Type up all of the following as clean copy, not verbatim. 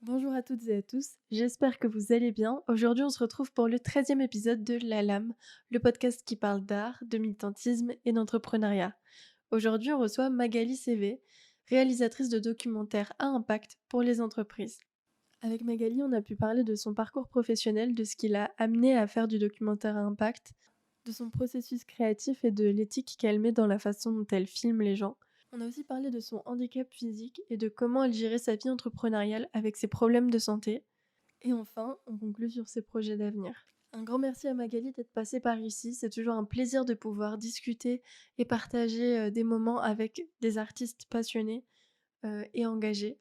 Bonjour à toutes et à tous, j'espère que vous allez bien. Aujourd'hui, on se retrouve pour le 13e épisode de La Lame, le podcast qui parle d'art, de militantisme et d'entrepreneuriat. Aujourd'hui, on reçoit Magali CV, réalisatrice de documentaires à impact pour les entreprises. Avec Magali, on a pu parler de son parcours professionnel, de ce qui l'a amené à faire du documentaire à impact, de son processus créatif et de l'éthique qu'elle met dans la façon dont elle filme les gens. On a aussi parlé de son handicap physique et de comment elle gérait sa vie entrepreneuriale avec ses problèmes de santé. Et enfin, on conclut sur ses projets d'avenir. Un grand merci à Magali d'être passée par ici. C'est toujours un plaisir de pouvoir discuter et partager des moments avec des artistes passionnés et engagés.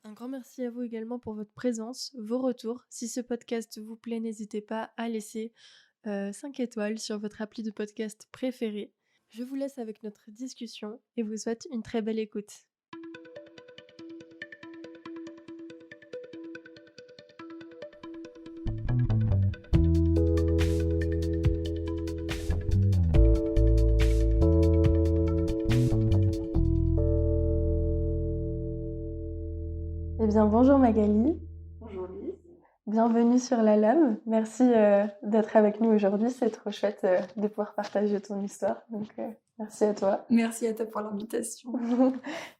Un grand merci à vous également pour votre présence, vos retours. Si ce podcast vous plaît, n'hésitez pas à laisser 5 étoiles sur votre appli de podcast préféré. Je vous laisse avec notre discussion et vous souhaite une très belle écoute. Eh bien, bonjour Magali. Bonjour Lise. Bienvenue sur La Lame. Merci d'être avec nous aujourd'hui. C'est trop chouette de pouvoir partager ton histoire. Donc, merci à toi. Merci à toi pour l'invitation.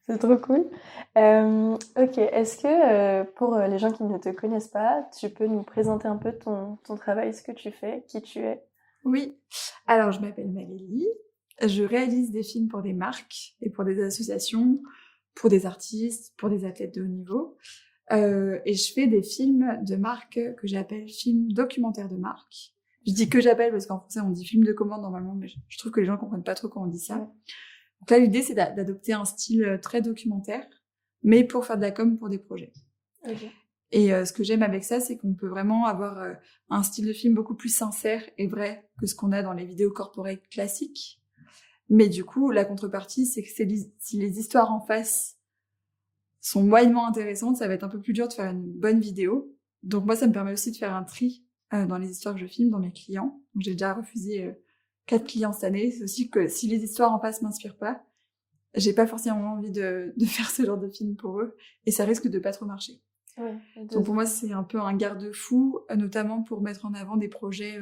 C'est trop cool. Ok, est-ce que pour les gens qui ne te connaissent pas, tu peux nous présenter un peu ton travail, ce que tu fais, qui tu es? Oui, alors je m'appelle Magali. Je réalise des films pour des marques et pour des associations, pour des artistes, pour des athlètes de haut niveau. Et je fais des films de marque que j'appelle films documentaires de marque. Je dis que j'appelle parce qu'en français on dit film de commande normalement, mais je trouve que les gens comprennent pas trop quand on dit ça. Ouais. Donc là l'idée c'est d'adopter un style très documentaire, mais pour faire de la com pour des projets. Ok. Et ce que j'aime avec ça, c'est qu'on peut vraiment avoir un style de film beaucoup plus sincère et vrai que ce qu'on a dans les vidéos corporate classiques. Mais du coup, la contrepartie, c'est que si les histoires en face sont moyennement intéressantes, ça va être un peu plus dur de faire une bonne vidéo. Donc moi, ça me permet aussi de faire un tri dans les histoires que je filme, dans mes clients. Donc j'ai déjà refusé 4 clients cette année. C'est aussi que si les histoires en face m'inspirent pas, j'ai pas forcément envie de faire ce genre de film pour eux. Et ça risque de pas trop marcher. Ouais, Donc pour moi, c'est un peu un garde-fou, notamment pour mettre en avant des projets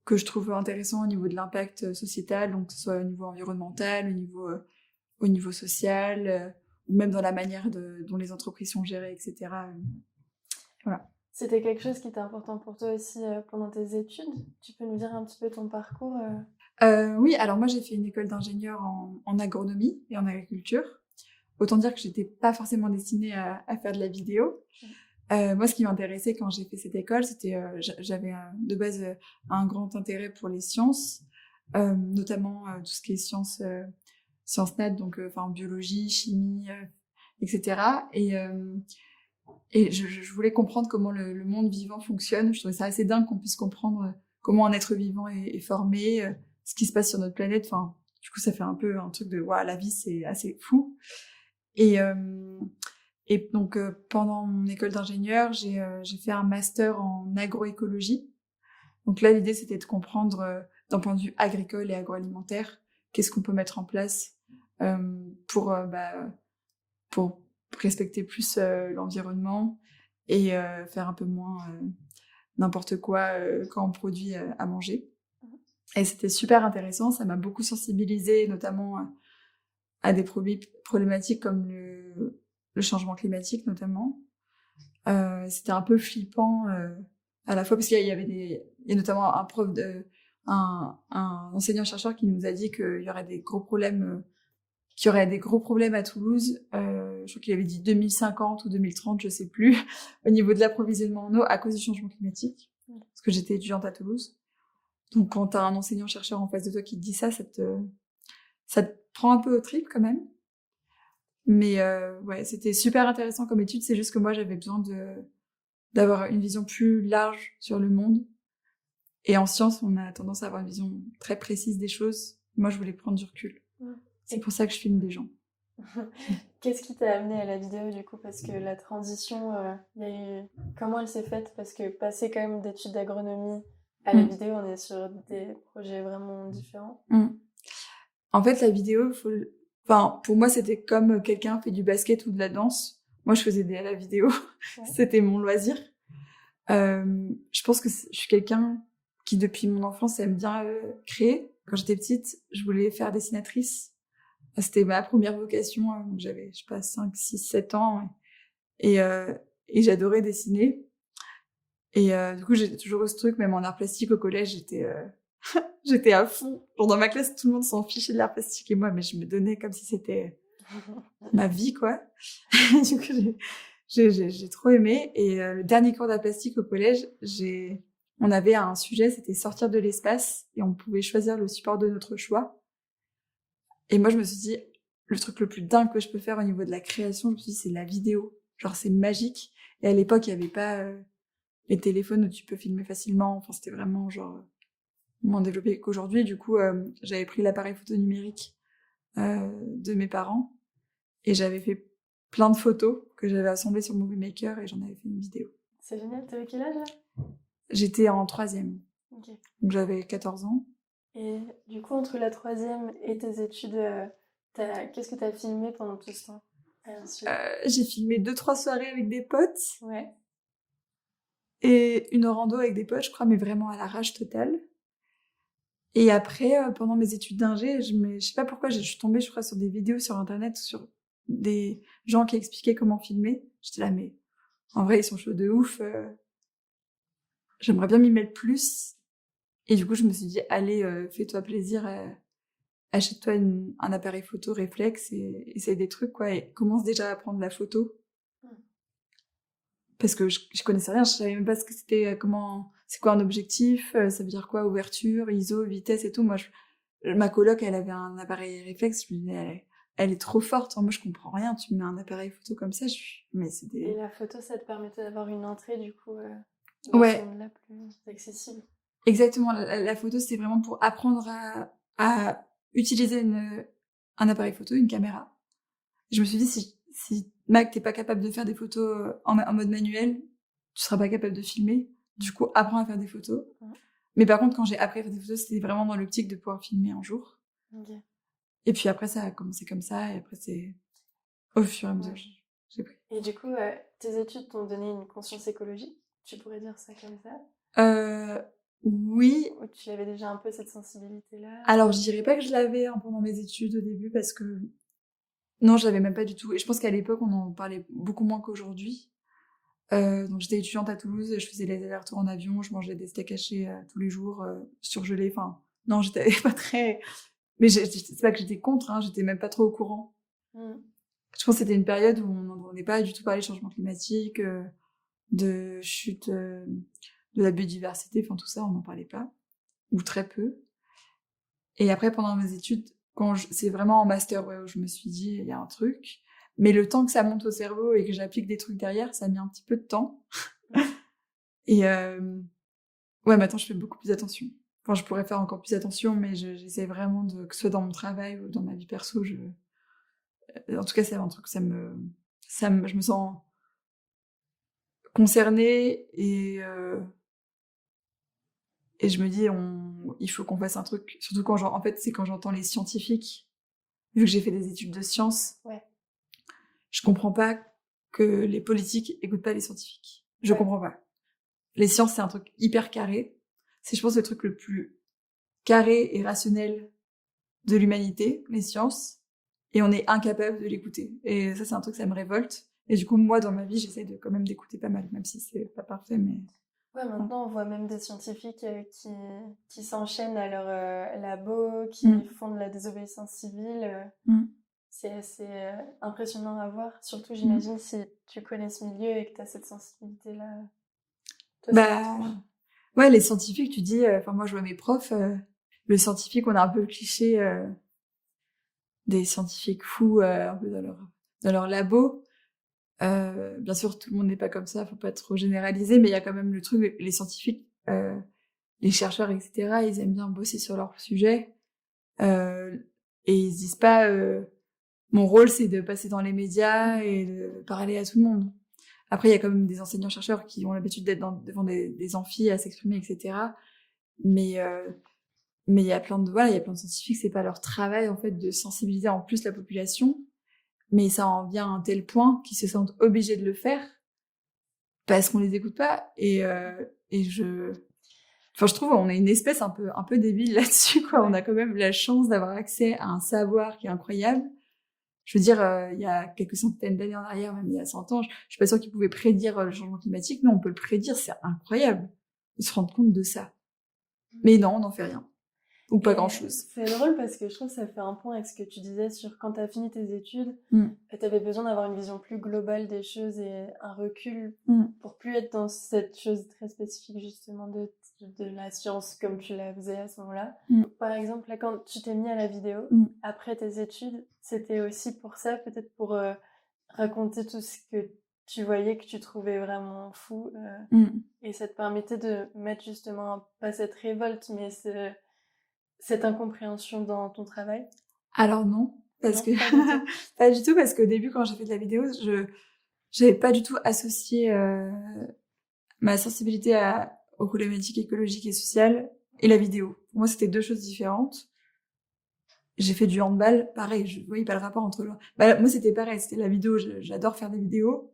que je trouve intéressants au niveau de l'impact sociétal, donc que ce soit au niveau environnemental, au niveau social, ou même dans la manière dont les entreprises sont gérées, etc. Voilà. C'était quelque chose qui était important pour toi aussi pendant tes études. Tu peux nous dire un petit peu ton parcours Oui, alors moi j'ai fait une école d'ingénieur en agronomie et en agriculture. Autant dire que j'étais pas forcément destinée à faire de la vidéo. Moi, ce qui m'intéressait quand j'ai fait cette école, c'était j'avais de base un grand intérêt pour les sciences, notamment tout ce qui est sciences nat, donc enfin biologie, chimie, etc. Et je voulais comprendre comment le monde vivant fonctionne. Je trouvais ça assez dingue qu'on puisse comprendre comment un être vivant est formé, ce qui se passe sur notre planète. Enfin, du coup, ça fait un peu un truc de waouh, la vie c'est assez fou. Et et donc, pendant mon école d'ingénieur, j'ai fait un master en agroécologie. Donc là, l'idée, c'était de comprendre, d'un point de vue agricole et agroalimentaire, qu'est-ce qu'on peut mettre en place euh, pour, euh, bah, pour respecter plus l'environnement et faire un peu moins n'importe quoi quand on produit à manger. Et c'était super intéressant, ça m'a beaucoup sensibilisée, notamment à des problématiques comme le changement climatique notamment. C'était un peu flippant à la fois parce qu'il y avait il y a notamment un enseignant-chercheur qui nous a dit qu'il y aurait des gros problèmes, qu'il y aurait des gros problèmes à Toulouse. Je crois qu'il avait dit 2050 ou 2030, je sais plus, au niveau de l'approvisionnement en eau à cause du changement climatique. Parce que j'étais étudiante à Toulouse. Donc quand t'as un enseignant-chercheur en face de toi qui te dit ça, ça te prend un peu au trip quand même. Mais ouais, c'était super intéressant comme étude. C'est juste que moi, j'avais besoin d'avoir une vision plus large sur le monde. Et en science, on a tendance à avoir une vision très précise des choses. Moi, je voulais prendre du recul. Ouais. C'est pour ça que je filme des gens. Qu'est-ce qui t'a amené à la vidéo du coup? Parce que la transition, il y a eu... comment elle s'est faite? Parce que passer quand même d'études d'agronomie à la vidéo, on est sur des projets vraiment différents. En fait, la vidéo, enfin, pour moi, c'était comme quelqu'un fait du basket ou de la danse. Moi, je faisais la vidéo. Ouais. C'était mon loisir. Je pense que je suis quelqu'un qui, depuis mon enfance, aime bien créer. Quand j'étais petite, je voulais faire dessinatrice. C'était ma première vocation. J'avais, je sais pas, 5, 6, 7 ans. Et, euh, et j'adorais dessiner. Et du coup, j'ai toujours eu ce truc, même en art plastique au collège, j'étais à fond. Genre dans ma classe, tout le monde s'en fichait de l'art plastique et moi, mais je me donnais comme si c'était ma vie, quoi. Du coup, j'ai trop aimé. Et le dernier cours d'art plastique au collège, on avait un sujet, c'était sortir de l'espace et on pouvait choisir le support de notre choix. Et moi, je me suis dit, le truc le plus dingue que je peux faire au niveau de la création, je me suis dit, c'est la vidéo. Genre, c'est magique. Et à l'époque, il n'y avait pas les téléphones où tu peux filmer facilement. Enfin, c'était vraiment genre moins développé qu'aujourd'hui. Du coup, j'avais pris l'appareil photo numérique de mes parents et j'avais fait plein de photos que j'avais assemblées sur Movie Maker et j'en avais fait une vidéo. C'est génial. T'avais quel âge là? J'étais en 3e, Ok. donc j'avais 14 ans. Et du coup, entre la 3e et tes études, qu'est-ce que t'as filmé pendant tout ce temps? Ensuite. J'ai filmé 2-3 soirées avec des potes Ouais. et une rando avec des potes, je crois, mais vraiment à l'arrache totale. Et après, pendant mes études d'ingé, je sais pas pourquoi, je suis tombée, je crois, sur des vidéos sur Internet, sur des gens qui expliquaient comment filmer. J'étais là, mais en vrai, ils sont chauds de ouf. J'aimerais bien m'y mettre plus. Et du coup, je me suis dit, allez, fais-toi plaisir, achète-toi un appareil photo réflexe et essaye des trucs, quoi. Et commence déjà à prendre la photo. Parce que je connaissais rien, je savais même pas ce que c'était, c'est quoi un objectif, ça veut dire quoi, ouverture, ISO, vitesse et tout. Moi, ma coloc, elle avait un appareil réflexe, je me disais, elle est trop forte, moi je comprends rien, tu me mets un appareil photo comme ça, mais c'est Et des... la photo, ça te permettait d'avoir une entrée du coup dans ce Ouais, monde-là plus accessible. exactement, la photo, c'est vraiment pour apprendre à utiliser un appareil photo, une caméra. Je me suis dit, si Mac, t'es pas capable de faire des photos en mode manuel, tu seras pas capable de filmer. Du coup, apprends à faire des photos. Ouais. Mais par contre, quand j'ai appris à faire des photos, c'était vraiment dans l'optique de pouvoir filmer un jour. Ok. Et puis après, ça a commencé comme ça. Et après, c'est au fur et à mesure, Ouais. j'ai pris. Et du coup, tes études t'ont donné une conscience écologique, tu pourrais dire ça comme ça? Oui. Ou tu avais déjà un peu cette sensibilité-là? Alors, je dirais pas que je l'avais pendant mes études au début parce que non, je l'avais même pas du tout. Et je pense qu'à l'époque, on en parlait beaucoup moins qu'aujourd'hui. Donc j'étais étudiante à Toulouse, je faisais les allers-retours en avion, je mangeais des steaks hachés tous les jours, surgelés. Enfin, non, j'étais pas très. Mais c'est pas que j'étais contre, hein, j'étais même pas trop au courant. Mm. Je pense que c'était une période où on n'entendait pas du tout parler de changement climatique, de chute de la biodiversité, enfin tout ça, on n'en parlait pas, ou très peu. Et après, pendant mes études, c'est vraiment en master où je me suis dit, il y a un truc. Mais le temps que ça monte au cerveau et que j'applique des trucs derrière, ça a mis un petit peu de temps. Et ouais, maintenant je fais beaucoup plus attention. Enfin, je pourrais faire encore plus attention, mais j'essaie vraiment que ce soit dans mon travail ou dans ma vie perso, en tout cas, c'est un truc, je me sens concernée et je me dis, il faut qu'on fasse un truc. Surtout en fait, c'est quand j'entends les scientifiques, vu que j'ai fait des études de sciences, Ouais. je comprends pas que les politiques écoutent pas les scientifiques. Je Ouais. comprends pas. Les sciences, c'est un truc hyper carré. C'est, je pense, le truc le plus carré et rationnel de l'humanité, les sciences, et on est incapable de l'écouter. Et ça, c'est un truc, ça me révolte. Et du coup, moi, dans ma vie, j'essaie de quand même d'écouter pas mal, même si c'est pas parfait, mais... Ouais, Enfin, maintenant on voit même des scientifiques qui s'enchaînent à leur labo, qui Mm. font de la désobéissance civile. Mm. C'est assez impressionnant à voir. Surtout, Mm. j'imagine, si tu connais ce milieu et que tu as cette sensibilité-là. Toi, ça te Bah, touche. ouais, les scientifiques, tu dis, enfin, moi, je vois mes profs, le scientifique, on a un peu le cliché des scientifiques fous, un peu dans leur labo. Bien sûr, tout le monde n'est pas comme ça, faut pas trop généraliser, mais il y a quand même le truc, les scientifiques, les chercheurs, etc., ils aiment bien bosser sur leur sujet, et ils se disent pas, mon rôle, c'est de passer dans les médias et de parler à tout le monde. Après, il y a quand même des enseignants-chercheurs qui ont l'habitude d'être devant des amphis à s'exprimer, etc. Mais il y a plein de scientifiques, c'est pas leur travail, en fait, de sensibiliser en plus la population. mais ça en vient à un tel point qu'ils se sentent obligés de le faire parce qu'on les écoute pas. Et je trouve on est une espèce un peu débile là-dessus, quoi. On a quand même la chance d'avoir accès à un savoir qui est incroyable. Je veux dire, il y a quelques centaines d'années en arrière, même il y a 100 ans, je suis pas sûre qu'ils pouvaient prédire le changement climatique. Nous, on peut le prédire, c'est incroyable de se rendre compte de ça. Mais non, on n'en fait rien. Ou pas grand-chose. C'est drôle parce que je trouve que ça fait un point avec ce que tu disais sur quand tu as fini tes études, tu avais besoin d'avoir une vision plus globale des choses et un recul pour plus être dans cette chose très spécifique justement de la science comme tu la faisais à ce moment-là. Par exemple, là, quand tu t'es mis à la vidéo, après tes études, c'était aussi pour ça, peut-être pour raconter tout ce que tu voyais que tu trouvais vraiment fou et ça te permettait de mettre justement pas cette révolte mais cette incompréhension dans ton travail? Alors non, parce Non, que pas du tout. pas du tout, parce qu'au début quand j'ai fait de la vidéo, j'avais pas du tout associé ma sensibilité aux problématiques écologiques et sociales et la vidéo. Pour moi, c'était deux choses différentes. J'ai fait du handball, pareil, je voyais pas le rapport entre eux. Bah, moi, c'était pareil, c'était la vidéo, j'adore faire des vidéos.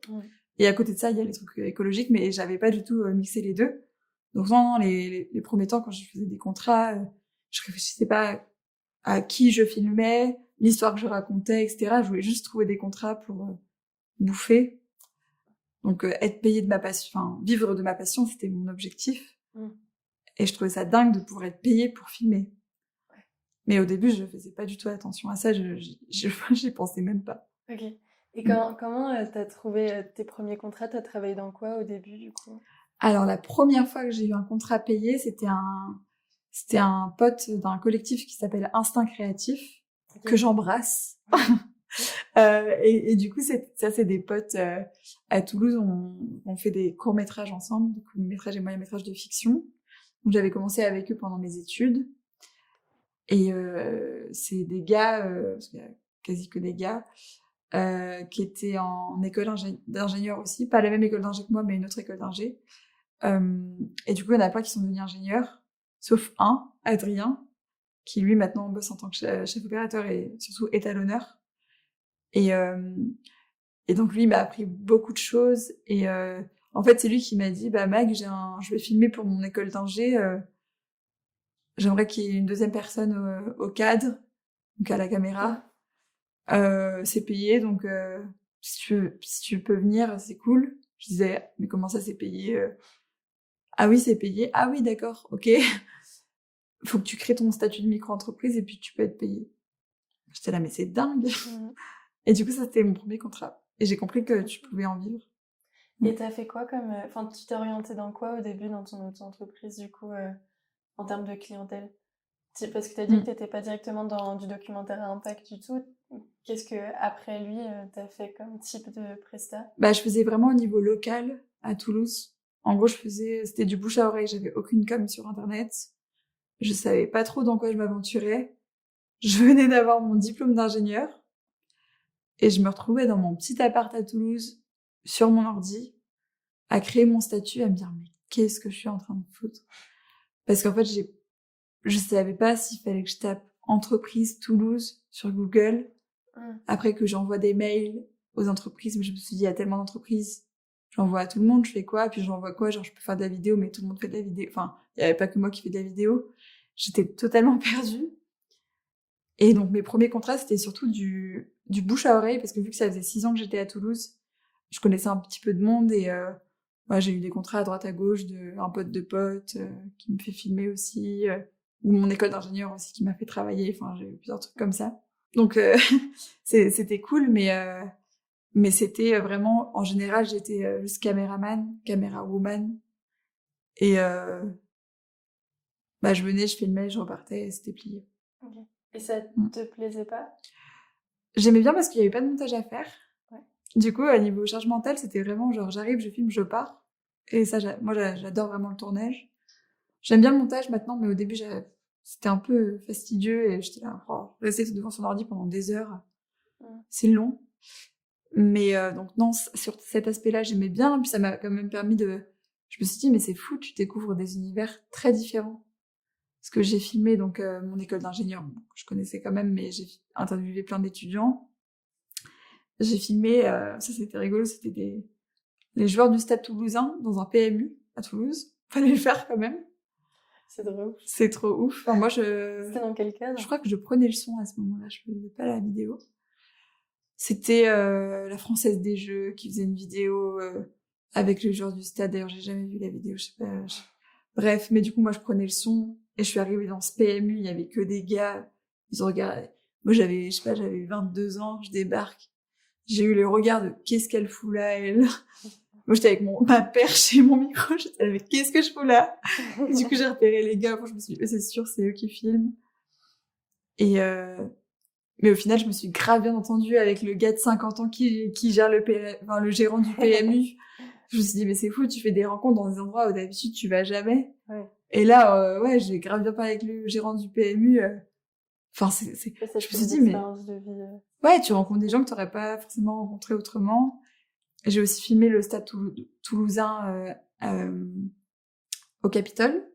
Et à côté de ça, il y a les trucs écologiques, mais j'avais pas du tout mixé les deux. Donc non, les premiers temps, quand je faisais des contrats, je réfléchissais pas à qui je filmais, l'histoire que je racontais, etc. Je voulais juste trouver des contrats pour bouffer. Donc être payé de ma passion, enfin vivre de ma passion, c'était mon objectif. Et je trouvais ça dingue de pouvoir être payé pour filmer. Mais au début, je faisais pas du tout attention à ça, j'y pensais même pas. Ok. Et comment t'as trouvé tes premiers contrats? T'as travaillé dans quoi au début, du coup? Alors, la première fois que j'ai eu un contrat payé, c'était un pote d'un collectif qui s'appelle Instinct Créatif, que j'embrasse. Et du coup, c'est des potes à Toulouse, on fait des courts-métrages ensemble, des courts-métrages et moyens-métrages de fiction. Donc, j'avais commencé avec eux pendant mes études. Et c'est des gars, parce qu'il y a quasi que des gars, qui étaient en école d'ingénieur aussi, pas la même école d'ingé que moi, mais une autre école d'ingé. Et du coup, il y en a pas qui sont devenus ingénieurs, sauf un, Adrien, qui lui maintenant bosse en tant que chef opérateur et surtout étalonneur. Et donc lui, il m'a appris beaucoup de choses. Et en fait, c'est lui qui m'a dit, bah Mag, je vais filmer pour mon école d'ingé. J'aimerais qu'il y ait une deuxième personne au cadre, donc à la caméra. C'est payé, donc si tu peux venir, c'est cool. Je disais, mais comment ça, c'est payé Ah oui, c'est payé. Ah oui, d'accord, ok. Faut que tu crées ton statut de micro-entreprise et puis tu peux être payé. J'étais là, mais c'est dingue. Et du coup, ça, c'était mon premier contrat. Et j'ai compris que tu pouvais en vivre. Et t'as fait quoi comme... Enfin, tu t'es orienté dans quoi au début dans ton auto-entreprise, du coup, en termes de clientèle? Parce que t'as dit que t'étais pas directement dans du documentaire à impact du tout. Qu'est-ce que, après lui, t'as fait comme type de prestat? Bah, je faisais vraiment au niveau local, à Toulouse. En gros, c'était du bouche à oreille. J'avais aucune com sur Internet. Je savais pas trop dans quoi je m'aventurais. Je venais d'avoir mon diplôme d'ingénieur. Et je me retrouvais dans mon petit appart à Toulouse, sur mon ordi, à créer mon statut, à me dire, mais qu'est-ce que je suis en train de foutre? Parce qu'en fait, je savais pas s'il fallait que je tape entreprise Toulouse sur Google, après que j'envoie des mails aux entreprises, mais je me suis dit, il y a tellement d'entreprises, j'envoie à tout le monde, je fais quoi? Puis j'envoie quoi? Genre, je peux faire de la vidéo, mais tout le monde fait de la vidéo. Enfin, il y avait pas que moi qui fais de la vidéo. J'étais totalement perdue. Et donc, mes premiers contrats, c'était surtout du bouche à oreille, parce que vu que ça faisait 6 ans que j'étais à Toulouse, je connaissais un petit peu de monde et j'ai eu des contrats à droite à gauche un pote de pote qui me fait filmer aussi, ou mon école d'ingénieur aussi qui m'a fait travailler. Enfin, j'ai eu plusieurs trucs comme ça. Donc, c'était cool, mais c'était vraiment, en général, j'étais juste caméraman, caméra-woman. Et je venais, je filmais, je repartais, et c'était plié. Okay. Et ça te plaisait pas? J'aimais bien parce qu'il y avait pas de montage à faire. Ouais. Du coup, à niveau charge mentale, c'était vraiment genre j'arrive, je filme, je pars. Et ça, moi, j'adore vraiment le tournage. J'aime bien le montage maintenant, mais au début, c'était un peu fastidieux et j'étais là, rester devant son ordi pendant des heures, c'est long. Mais donc non, sur cet aspect-là, j'aimais bien. Puis ça m'a quand même permis je me suis dit, mais c'est fou, tu découvres des univers très différents. Parce que j'ai filmé donc mon école d'ingénieur, je connaissais quand même, mais j'ai interviewé plein d'étudiants. j'ai filmé, ça c'était rigolo, c'était les joueurs du Stade Toulousain dans un PMU à Toulouse. Fallait le faire quand même. C'est drôle. C'est trop ouf. Enfin, moi, C'était dans quel cadre? je crois que je prenais le son à ce moment-là, je faisais pas la vidéo. C'était la Française des Jeux qui faisait une vidéo avec le joueur du stade. D'ailleurs, j'ai jamais vu la vidéo, je sais pas. Bref, mais du coup, moi, je prenais le son et je suis arrivée dans ce PMU, il y avait que des gars. Ils ont regardé. Moi, j'avais, je sais pas, j'avais 22 ans, je débarque. J'ai eu le regard de qu'est-ce qu'elle fout là, elle. Moi, j'étais avec ma perche et mon micro, j'étais avec qu'est-ce que je fous là. Et du coup, j'ai repéré les gars, je me suis dit, c'est sûr, c'est eux qui filment. Et mais au final, je me suis grave bien entendue avec le gars de 50 ans qui gère le gérant du PMU. Je me suis dit, mais c'est fou, tu fais des rencontres dans des endroits où d'habitude tu vas jamais. Ouais. Et là, ouais, j'ai grave bien parlé avec le gérant du PMU. Enfin, je me suis dit, mais de vie, ouais, tu rencontres des gens que t'aurais pas forcément rencontrés autrement. J'ai aussi filmé le Stade Toulousain au Capitole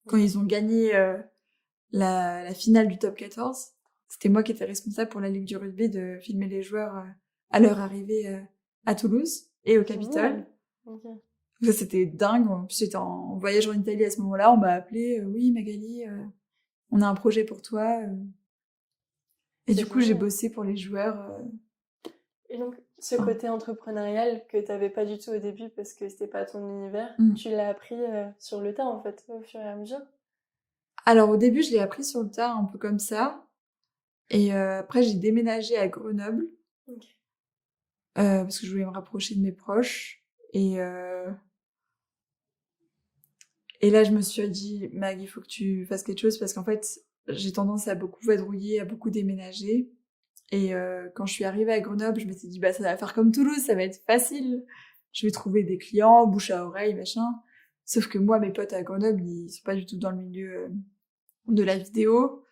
quand ils ont gagné la finale du top 14. C'était moi qui étais responsable pour la Ligue du rugby de filmer les joueurs à leur arrivée à Toulouse et au Capitole. Okay. Ça, c'était dingue. En plus, j'étais en voyage en Italie à ce moment-là. On m'a appelé. Oui, Magali, on a un projet pour toi. Et du coup, j'ai bossé pour les joueurs. Et donc, ce côté entrepreneurial que t'avais pas du tout au début parce que c'était pas ton univers, tu l'as appris sur le tas, en fait, au fur et à mesure? Alors, au début, je l'ai appris sur le tas, un peu comme ça. Et après, j'ai déménagé à Grenoble. Okay. Parce que je voulais me rapprocher de mes proches. Et là, je me suis dit, Mag, il faut que tu fasses quelque chose parce qu'en fait, j'ai tendance à beaucoup vadrouiller, à beaucoup déménager. Et quand je suis arrivée à Grenoble, je m'étais dit, bah ça va faire comme Toulouse, ça va être facile. Je vais trouver des clients, bouche à oreille, machin. Sauf que moi, mes potes à Grenoble, ils sont pas du tout dans le milieu de la vidéo.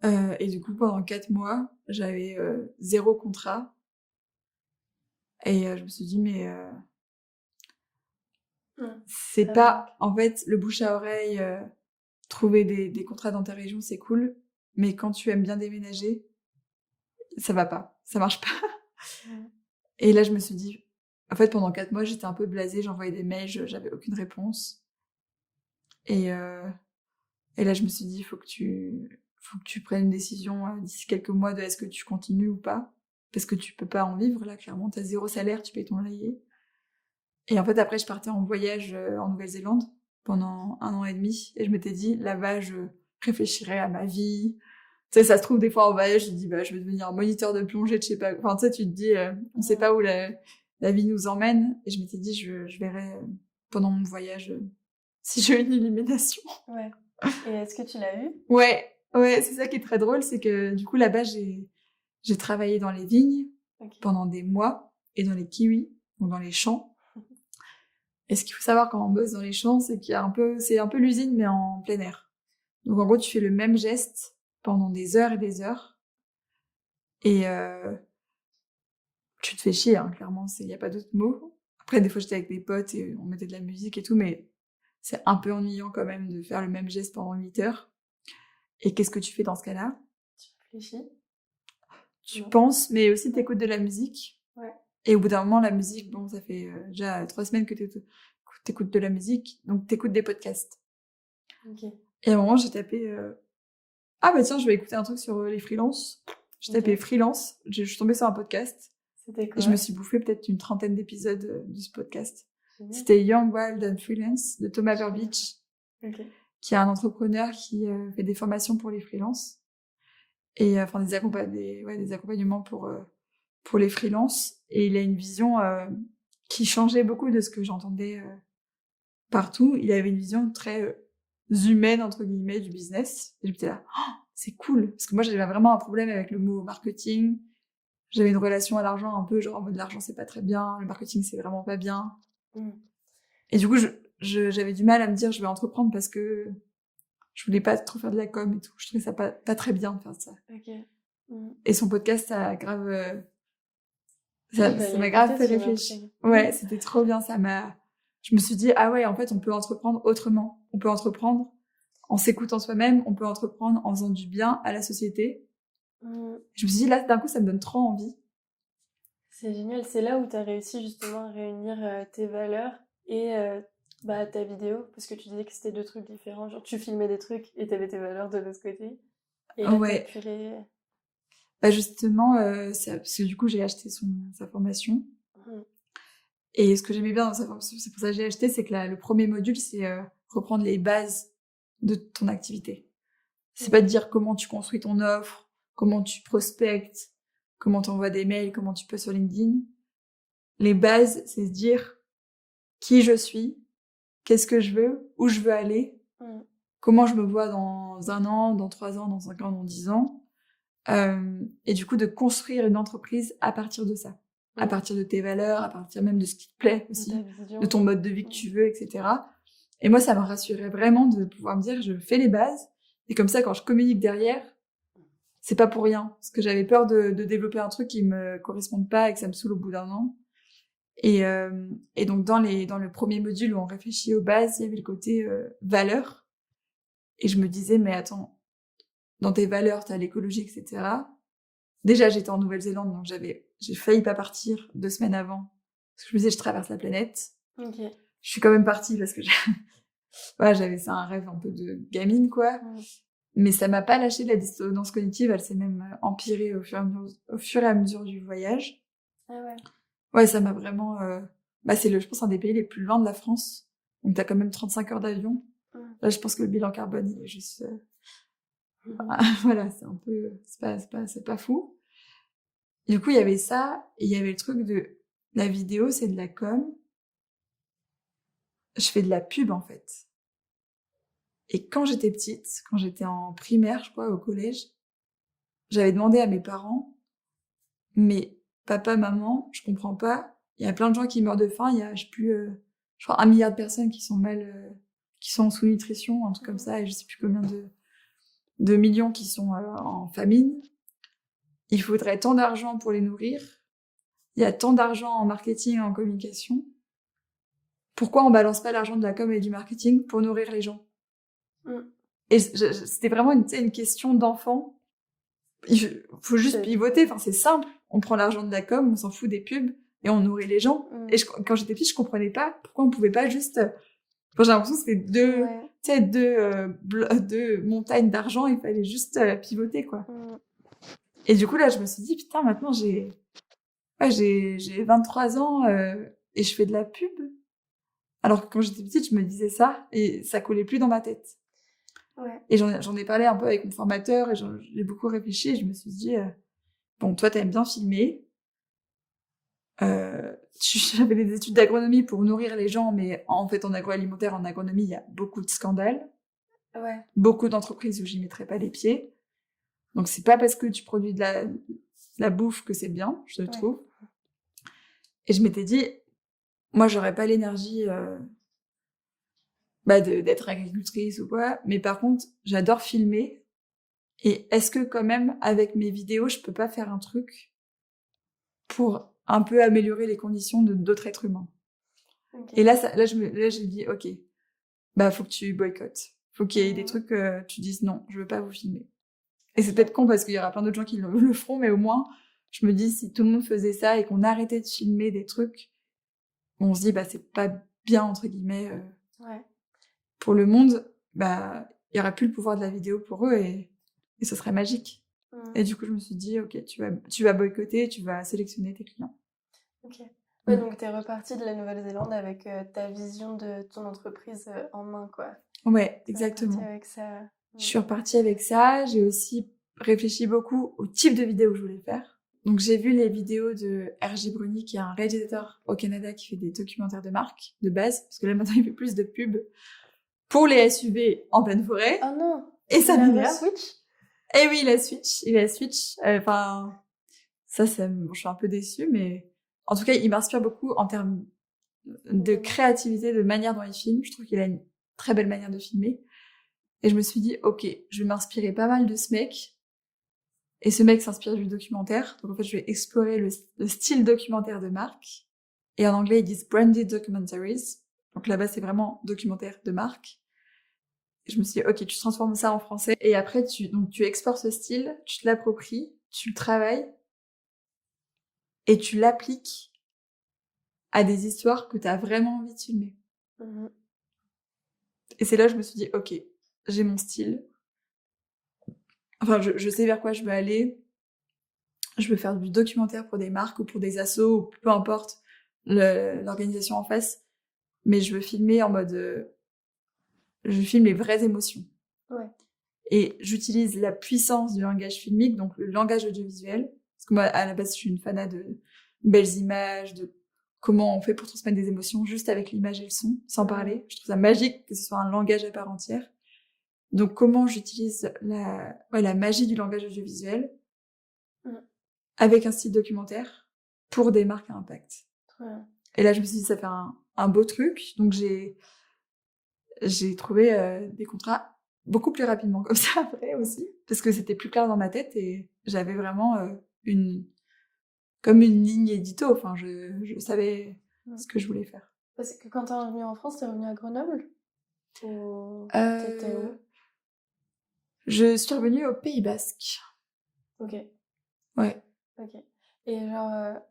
Et du coup, pendant 4 mois, j'avais 0 contrat. Et je me suis dit, mais c'est pas... En fait, le bouche à oreille, trouver des contrats dans ta région, c'est cool. Mais quand tu aimes bien déménager, ça va pas. Ça marche pas. Et là, je me suis dit... En fait, pendant 4 mois, j'étais un peu blasée. J'envoyais des mails, j'avais aucune réponse. Et là, je me suis dit, il faut que tu prennes une décision d'ici quelques mois de est-ce que tu continues ou pas. Parce que tu peux pas en vivre, là, clairement. T'as 0 salaire, tu payes ton loyer. Et en fait, après, je partais en voyage en Nouvelle-Zélande pendant 1 an et demi. Et je m'étais dit, là-bas, je réfléchirai à ma vie. Tu sais, ça se trouve, des fois, en voyage, je me dis, bah, je vais devenir moniteur de plongée, je sais pas. Enfin, tu sais, tu te dis, on sait pas où la vie nous emmène. Et je m'étais dit, je verrai pendant mon voyage si j'ai une illumination. Ouais. Et est-ce que tu l'as eu? Ouais, c'est ça qui est très drôle, c'est que du coup, là-bas, j'ai travaillé dans les vignes pendant des mois et dans les kiwis, donc dans les champs. Et ce qu'il faut savoir quand on bosse dans les champs, c'est c'est un peu l'usine, mais en plein air. Donc en gros, tu fais le même geste pendant des heures et des heures. Et tu te fais chier, hein, clairement, il n'y a pas d'autre mot. Après, des fois, j'étais avec des potes et on mettait de la musique et tout, mais c'est un peu ennuyant quand même de faire le même geste pendant 8 heures. Et qu'est-ce que tu fais dans ce cas-là? Tu réfléchis. Tu penses, mais aussi t'écoutes de la musique. Ouais. Et au bout d'un moment, la musique, bon, ça fait déjà 3 semaines que t'écoutes de la musique, donc t'écoutes des podcasts. Okay. Et à un moment, j'ai tapé ah bah tiens, je vais écouter un truc sur les freelances. J'ai tapé freelance, je suis tombée sur un podcast. C'était quoi? Et je me suis bouffé peut-être une 30aine d'épisodes de ce podcast. C'était Young, Wild and Freelance de Thomas Burbidge, qui est un entrepreneur qui fait des formations pour les freelances et enfin des accompagnements pour les freelances. Et il a une vision qui changeait beaucoup de ce que j'entendais partout. Il avait une vision très humaine, entre guillemets, du business. Et j'étais là, oh, c'est cool. Parce que moi, j'avais vraiment un problème avec le mot marketing. J'avais une relation à l'argent un peu genre en mode l'argent c'est pas très bien, le marketing c'est vraiment pas bien. Et du coup, j'avais du mal à me dire je vais entreprendre parce que je voulais pas trop faire de la com et tout. Je trouvais ça pas très bien de faire ça. Et son podcast, ça a grave... ça m'a grave fait réfléchir. Ouais, c'était trop bien. Je me suis dit, ah ouais, en fait, on peut entreprendre autrement. On peut entreprendre en s'écoutant soi-même. On peut entreprendre en faisant du bien à la société. Je me suis dit, là, d'un coup, ça me donne trop envie. C'est génial, c'est là où tu as réussi justement à réunir tes valeurs et ta vidéo, parce que tu disais que c'était deux trucs différents, genre tu filmais des trucs et t'avais tes valeurs de l'autre côté, et là t'as Ouais, pu les... bah justement, parce que du coup j'ai acheté sa formation. Mhm. Et ce que j'aimais bien dans sa formation, c'est pour ça que j'ai acheté, c'est que le premier module, c'est reprendre les bases de ton activité. C'est pas de dire comment tu construis ton offre, comment tu prospectes, comment tu envoies des mails, comment tu peux sur LinkedIn. Les bases, c'est se dire qui je suis, qu'est-ce que je veux, où je veux aller, Mhm. comment je me vois dans 1 an, dans 3 ans, dans 5 ans, dans 10 ans. Et du coup, de construire une entreprise à partir de ça. À Mhm. partir de tes valeurs, à partir même de ce qui te plaît De ta aussi, de vision. ton mode de vie que Mhm. tu veux, etc. Et moi, ça me rassurait vraiment de pouvoir me dire, je fais les bases. Et comme ça, quand je communique derrière, c'est pas pour rien. Parce que j'avais peur de développer un truc qui me corresponde pas et que ça me saoule au bout d'1 an. Et donc, dans le premier module où on réfléchit aux bases, il y avait le côté valeurs. Et je me disais, mais attends, dans tes valeurs, t'as l'écologie, etc. Déjà, j'étais en Nouvelle-Zélande, donc j'ai failli pas partir 2 semaines avant. Parce que je me disais, je traverse la planète. Ok. Je suis quand même partie parce que voilà, c'est un rêve un peu de gamine, quoi. Mhm. Mais ça m'a pas lâché la dissonance cognitive, elle s'est même empirée au fur et à mesure du voyage. Ah ouais. Ouais, ça m'a vraiment, c'est je pense, un des pays les plus loin de la France. Donc t'as quand même 35 heures d'avion. Mhm. Là, je pense que le bilan carbone, il est juste, Mhm. voilà, c'est un peu, c'est pas fou. Du coup, il y avait ça, et il y avait le truc de la vidéo, c'est de la com. Je fais de la pub, en fait. Et quand j'étais petite, quand j'étais en primaire, je crois, au collège, j'avais demandé à mes parents, mais papa, maman, je comprends pas. Il y a plein de gens qui meurent de faim. Il y a, je sais plus, je crois 1 milliard de personnes qui sont qui sont en sous-nutrition, un truc comme ça, et je sais plus combien de millions qui sont en famine. Il faudrait tant d'argent pour les nourrir. Il y a tant d'argent en marketing et en communication. Pourquoi on balance pas l'argent de la com et du marketing pour nourrir les gens? Mhm. Et c'était vraiment une question d'enfant. Il faut juste pivoter. Enfin, c'est simple. On prend l'argent de la com, on s'en fout des pubs et on nourrit les gens. Mhm. Et quand j'étais petite, je comprenais pas pourquoi on pouvait pas juste. Enfin, j'ai l'impression que c'était Ouais. deux montagnes d'argent. Il fallait juste pivoter, quoi. Mhm. Et du coup, là, je me suis dit, putain, maintenant j'ai 23 ans et je fais de la pub. Alors que quand j'étais petite, je me disais ça et ça collait plus dans ma tête. Ouais. Et j'en ai parlé un peu avec mon formateur et j'ai beaucoup réfléchi et je me suis dit, bon, toi, t'aimes bien filmer. J'avais des études d'agronomie pour nourrir les gens, mais en fait, en agroalimentaire, en agronomie, il y a beaucoup de scandales, Ouais. beaucoup d'entreprises où j'y mettrais pas les pieds. Donc, c'est pas parce que tu produis de la bouffe que c'est bien, je Ouais. trouve. Et je m'étais dit, moi, j'aurais pas l'énergie d'être agricultrice ou quoi, mais par contre, j'adore filmer. Et est-ce que quand même, avec mes vidéos, je peux pas faire un truc pour un peu améliorer les conditions d'autres êtres humains? Ok. Et là, j'ai dit, ok, bah faut que tu boycottes. Faut qu'il y ait des Mhm. trucs que tu dises non, je veux pas vous filmer. Et c'est Ok. peut-être con parce qu'il y aura plein d'autres gens qui le feront, mais au moins, je me dis, si tout le monde faisait ça et qu'on arrêtait de filmer des trucs, on se dit, bah c'est pas bien, entre guillemets, Ouais. pour le monde, bah il y aura plus le pouvoir de la vidéo pour eux et ce serait magique. Mhm. Et du coup, je me suis dit, ok, tu vas boycotter, tu vas sélectionner tes clients. Ok. Ouais, Mm. donc t'es reparti de la Nouvelle-Zélande avec ta vision de ton entreprise en main, quoi. Ouais, T'es reparti exactement. avec ça. Je suis repartie avec ça. J'ai aussi réfléchi beaucoup au type de vidéo que je voulais faire. Donc, j'ai vu les vidéos de R.J. Bruni, qui est un réalisateur au Canada qui fait des documentaires de marque, de base, parce que là, maintenant, il fait plus de pubs pour les SUV en pleine forêt. Oh non! Et ça Il a m'énerve. re-switch? Et oui, il a switch. Enfin, bon, je suis un peu déçue, mais en tout cas, il m'inspire beaucoup en termes de créativité, de manière dont il filme. Je trouve qu'il a une très belle manière de filmer. Et je me suis dit, ok, je vais m'inspirer pas mal de ce mec. Et ce mec s'inspire du documentaire. Donc en fait, je vais explorer le style documentaire de marque. Et en anglais, ils disent branded documentaries. Donc là-bas, c'est vraiment documentaire de marque. Et je me suis dit, ok, tu transformes ça en français. Et après, tu exportes ce style, tu te l'appropries, tu le travailles. et tu l'appliques à des histoires que tu as vraiment envie de filmer. Et c'est là que je me suis dit, ok, j'ai mon style. Enfin, je sais vers quoi je veux aller. Je veux faire du documentaire pour des marques ou pour des assos, ou peu importe l'organisation en face. Mais je veux filmer en mode... je filme les vraies émotions. Ouais. Et j'utilise la puissance du langage filmique, donc le langage audiovisuel. Parce que moi, à la base, je suis une fanat de belles images, de comment on fait pour transmettre des émotions juste avec l'image et le son, sans parler. Je trouve ça magique que ce soit un langage à part entière. Donc, comment j'utilise la magie du langage audiovisuel avec un style documentaire pour des marques à impact. Et là, je me suis dit, ça fait un beau truc. Donc, j'ai trouvé des contrats beaucoup plus rapidement comme ça après aussi, parce que c'était plus clair dans ma tête et j'avais vraiment comme une ligne édito. Enfin, je savais ce que je voulais faire. Parce que quand t'es revenue en France, t'es revenue à Grenoble ou t'étais où? Je suis revenue au Pays Basque. Ok. Ouais. Ok. Et genre,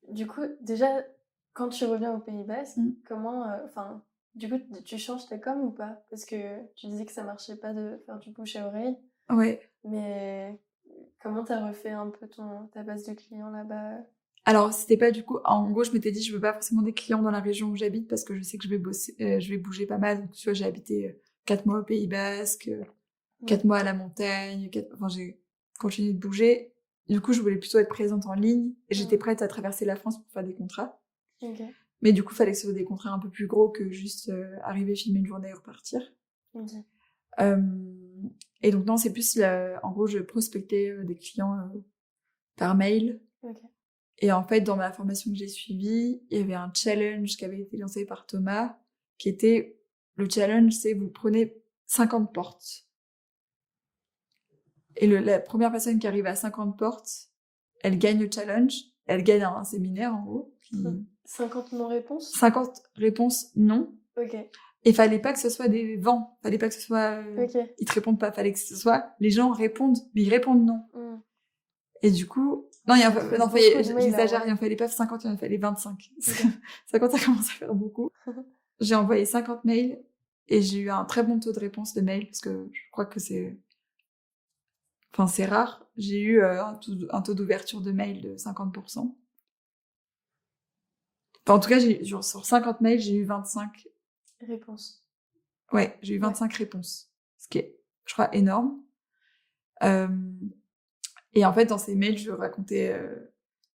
du coup, déjà, quand tu reviens au Pays Basque, comment, enfin, du coup, tu changes ta com ou pas? Parce que tu disais que ça marchait pas de faire du bouche à oreille. Ouais. Mais comment t'as refait un peu ta base de clients là-bas? Alors, c'était pas du coup... En gros, je m'étais dit, je veux pas forcément des clients dans la région où j'habite parce que je sais que je vais bouger pas mal. Donc, tu vois, j'ai habité 4 mois au Pays Basque, 4 mois à la montagne, enfin, j'ai continué de bouger. Du coup, je voulais plutôt être présente en ligne et j'étais prête à traverser la France pour faire des contrats. Okay. Mais du coup, il fallait que ce soit des contrats un peu plus gros que juste arriver, filmer une journée et repartir. Okay. Et donc, non, c'est plus, en gros, je prospectais des clients par mail. Okay. Et en fait, dans ma formation que j'ai suivie, il y avait un challenge qui avait été lancé par Thomas, qui était, le challenge, c'est vous prenez 50 portes. Et la première personne qui arrive à 50 portes, elle gagne le challenge, elle gagne un séminaire en gros. 50 non-réponses 50 réponses non. Ok. Et fallait pas que ce soit des vents, fallait pas que ce soit... Okay. Ils te répondent pas, fallait que ce soit... Les gens répondent, mais ils répondent non. Et du coup... Non, j'exagère, il en fallait pas 50, il en fallait 25. Okay. 50, ça commence à faire beaucoup. J'ai envoyé 50 mails et j'ai eu un très bon taux de réponse de mails, parce que je crois que c'est... Enfin, c'est rare. J'ai eu un taux d'ouverture de mail de 50%. Enfin, en tout cas, sur 50 mails, j'ai eu 25 réponses. Ouais, j'ai eu 25 réponses. Ce qui est, je crois, énorme. Et en fait, dans ces mails, je racontais...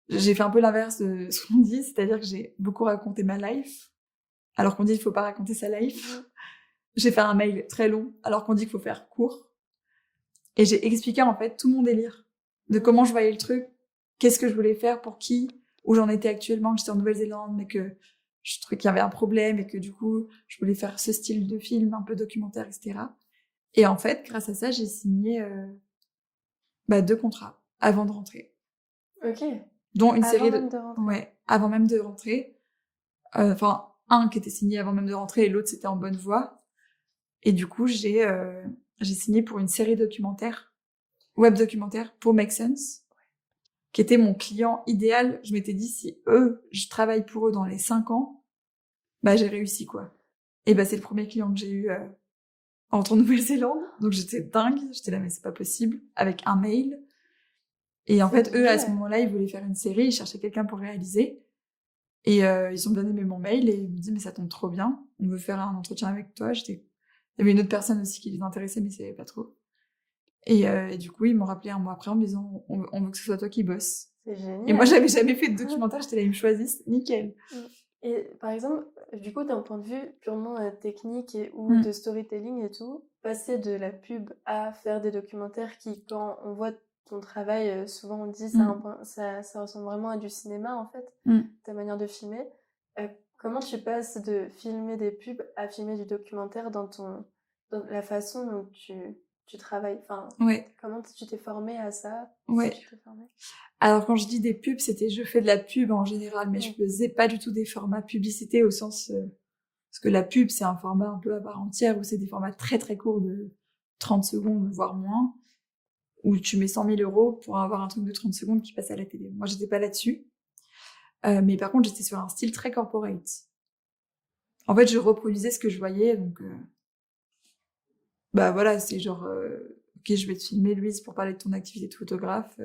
j'ai fait un peu l'inverse de ce qu'on dit, c'est-à-dire que j'ai beaucoup raconté ma life, alors qu'on dit qu'il faut pas raconter sa life. J'ai fait un mail très long, alors qu'on dit qu'il faut faire court. Et j'ai expliqué en fait tout mon délire, de comment je voyais le truc, qu'est-ce que je voulais faire, pour qui, où j'en étais actuellement, que j'étais en Nouvelle-Zélande, mais que je trouvais qu'il y avait un problème et que du coup, je voulais faire ce style de film, un peu documentaire, etc. Et en fait, grâce à ça, j'ai signé 2 contrats avant de rentrer. Ok. Dont une série même de rentrer. Ouais, avant même de rentrer. Enfin, un qui était signé avant même de rentrer et l'autre c'était en bonne voie. Et du coup, j'ai signé pour une série documentaire, web documentaire pour Make Sense, qui était mon client idéal. Je m'étais dit, si je travaille pour eux dans les 5 ans, bah j'ai réussi quoi. Et bah c'est le premier client que j'ai eu en rentrant en Nouvelle-Zélande. Donc j'étais dingue, j'étais là mais c'est pas possible, avec un mail. Et en fait, eux, à ce moment-là, ils voulaient faire une série, ils cherchaient quelqu'un pour réaliser. Et ils ont bien aimé mon mail et ils me disaient, mais ça tombe trop bien, on veut faire un entretien avec toi. Il y avait une autre personne aussi qui les intéressait, mais ils savaient pas trop. Et du coup, ils m'ont rappelé un mois après en me disant, on veut que ce soit toi qui bosses. C'est génial. Et moi, j'avais jamais fait de documentaire, j'étais là, ils me choisissent, nickel. Et par exemple, du coup, d'un point de vue purement technique ou de storytelling et tout, passer de la pub à faire des documentaires qui, quand on voit ton travail, souvent on dit ça ressemble vraiment à du cinéma en fait, ta manière de filmer. Comment tu passes de filmer des pubs à filmer du documentaire dans la façon dont tu travailles, enfin, comment tu t'es formée à ça? Ouais. Si tu t'es formée. Alors quand je dis des pubs, je fais de la pub en général, mais je faisais pas du tout des formats publicité au sens... parce que la pub, c'est un format un peu à part entière, où c'est des formats très très courts de 30 secondes, voire moins, où tu mets 100 000 euros pour avoir un truc de 30 secondes qui passe à la télé. Moi, j'étais pas là-dessus. Mais par contre, j'étais sur un style très corporate. En fait, je reproduisais ce que je voyais, donc bah voilà, c'est genre ok, je vais te filmer, Louise, pour parler de ton activité de photographe.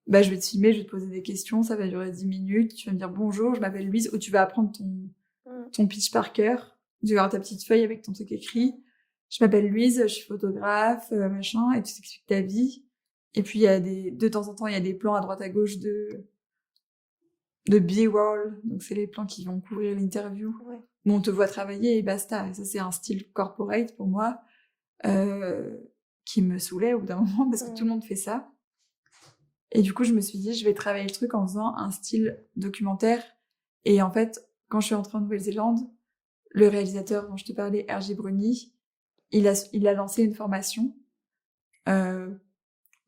Bah je vais te filmer, je vais te poser des questions, ça va durer 10 minutes, tu vas me dire bonjour, je m'appelle Louise, ou tu vas apprendre ton pitch par cœur, tu vas avoir ta petite feuille avec ton truc écrit. Je m'appelle Louise, je suis photographe, machin, et tu t'expliques ta vie. Et puis il y a de temps en temps, il y a des plans à droite à gauche de B-roll, donc c'est les plans qui vont couvrir l'interview, où on te voit travailler et basta. Et ça, c'est un style corporate pour moi, qui me saoulait au bout d'un moment, parce que tout le monde fait ça. Et du coup, je me suis dit, je vais travailler le truc en faisant un style documentaire. Et en fait, quand je suis entrée en Nouvelle-Zélande, le réalisateur dont je te parlais, R.J. Bruni, il a lancé une formation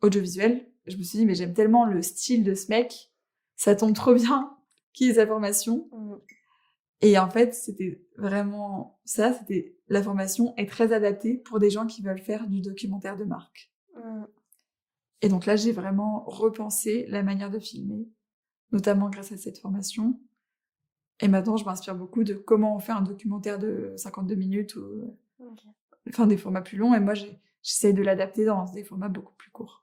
audiovisuelle. Je me suis dit, mais j'aime tellement le style de ce mec, ça tombe trop bien qu'il ait sa formation. Et en fait, c'était vraiment ça, la formation est très adaptée pour des gens qui veulent faire du documentaire de marque. Et donc là, j'ai vraiment repensé la manière de filmer, notamment grâce à cette formation. Et maintenant, je m'inspire beaucoup de comment on fait un documentaire de 52 minutes ou enfin des formats plus longs. Et moi, j'essaie de l'adapter dans des formats beaucoup plus courts.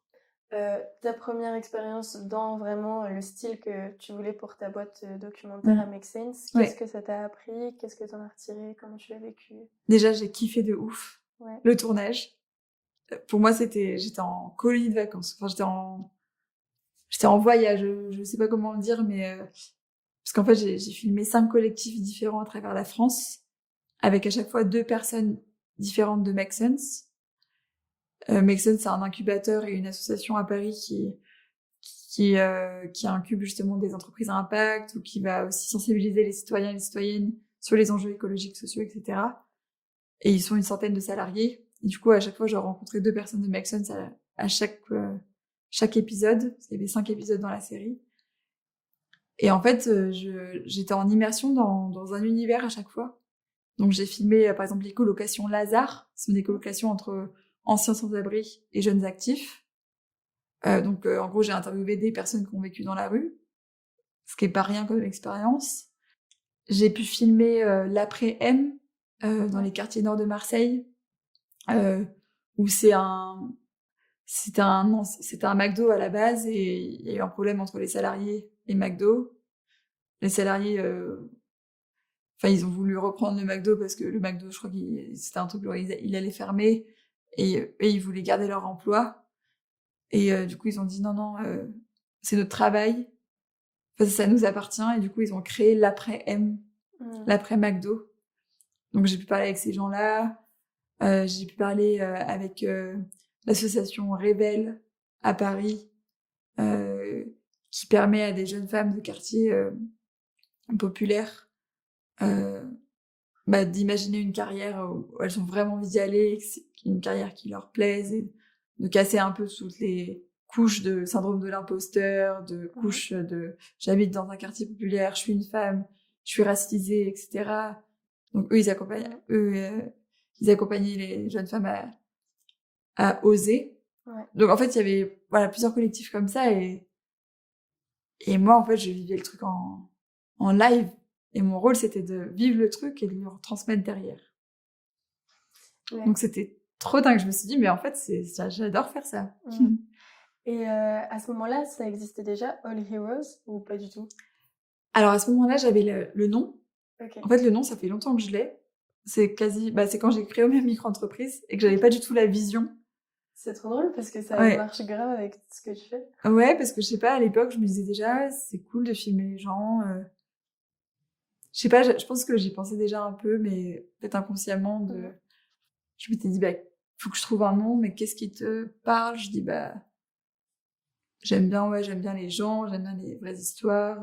Ta première expérience dans vraiment le style que tu voulais pour ta boîte documentaire à Make Sense, qu'est-ce que ça t'a appris? Qu'est-ce que t'en as retiré? Comment tu l'as vécu? Déjà, j'ai kiffé de ouf le tournage. Pour moi, j'étais en colonie de vacances. Enfin, j'étais en voyage. Je sais pas comment le dire, mais parce qu'en fait, j'ai filmé 5 collectifs différents à travers la France, avec à chaque fois 2 personnes différentes de Make Sense. Make Sense, c'est un incubateur et une association à Paris qui incube justement des entreprises à impact, ou qui va aussi sensibiliser les citoyens et les citoyennes sur les enjeux écologiques, sociaux, etc. Et ils sont une centaine de salariés. Et du coup, à chaque fois, je rencontrais 2 personnes de Make Sense à chaque épisode, parce qu'il y avait 5 épisodes dans la série. Et en fait, j'étais en immersion dans un univers à chaque fois. Donc j'ai filmé, par exemple, les colocations Lazare. Ce sont des colocations entre anciens sans-abri et jeunes actifs. Donc en gros, j'ai interviewé des personnes qui ont vécu dans la rue, ce qui est pas rien comme expérience. J'ai pu filmer l'après-M dans les quartiers nord de Marseille, où c'était un McDo à la base, et il y a eu un problème entre les salariés et McDo. Les salariés, ils ont voulu reprendre le McDo parce que le McDo, je crois que c'était un truc où il allait fermer, et ils voulaient garder leur emploi. Et du coup, ils ont dit non, c'est notre travail. Enfin, ça nous appartient. Et du coup, ils ont créé l'après-M, l'après McDo. Donc, j'ai pu parler avec ces gens-là. J'ai pu parler avec l'association Rebelle à Paris, qui permet à des jeunes femmes de quartier populaires d'imaginer une carrière où elles ont vraiment envie d'y aller, une carrière qui leur plaise, et de casser un peu toutes les couches de syndrome de l'imposteur, de couches de j'habite dans un quartier populaire, je suis une femme, je suis racisée, etc. Donc eux, ils accompagnaient les jeunes femmes à oser. Donc en fait, il y avait plusieurs collectifs comme ça, et moi, en fait, je vivais le truc en live. Et mon rôle, c'était de vivre le truc et de le retransmettre derrière. Donc, c'était trop dingue. Je me suis dit, mais en fait, j'adore faire ça. Et à ce moment-là, ça existait déjà, All Heroes, ou pas du tout? Alors, à ce moment-là, j'avais le nom. En fait, le nom, ça fait longtemps que je l'ai. C'est quand j'ai créé ma micro-entreprise et que j'avais pas du tout la vision. C'est trop drôle parce que ça marche grave avec ce que tu fais. Ouais, parce que je sais pas, à l'époque, je me disais déjà, c'est cool de filmer les gens. Je sais pas, je pense que j'y pensais déjà un peu, mais peut-être inconsciemment. Je m'étais dit, faut que je trouve un nom, mais qu'est-ce qui te parle? Je dis, j'aime bien les gens, j'aime bien les vraies histoires.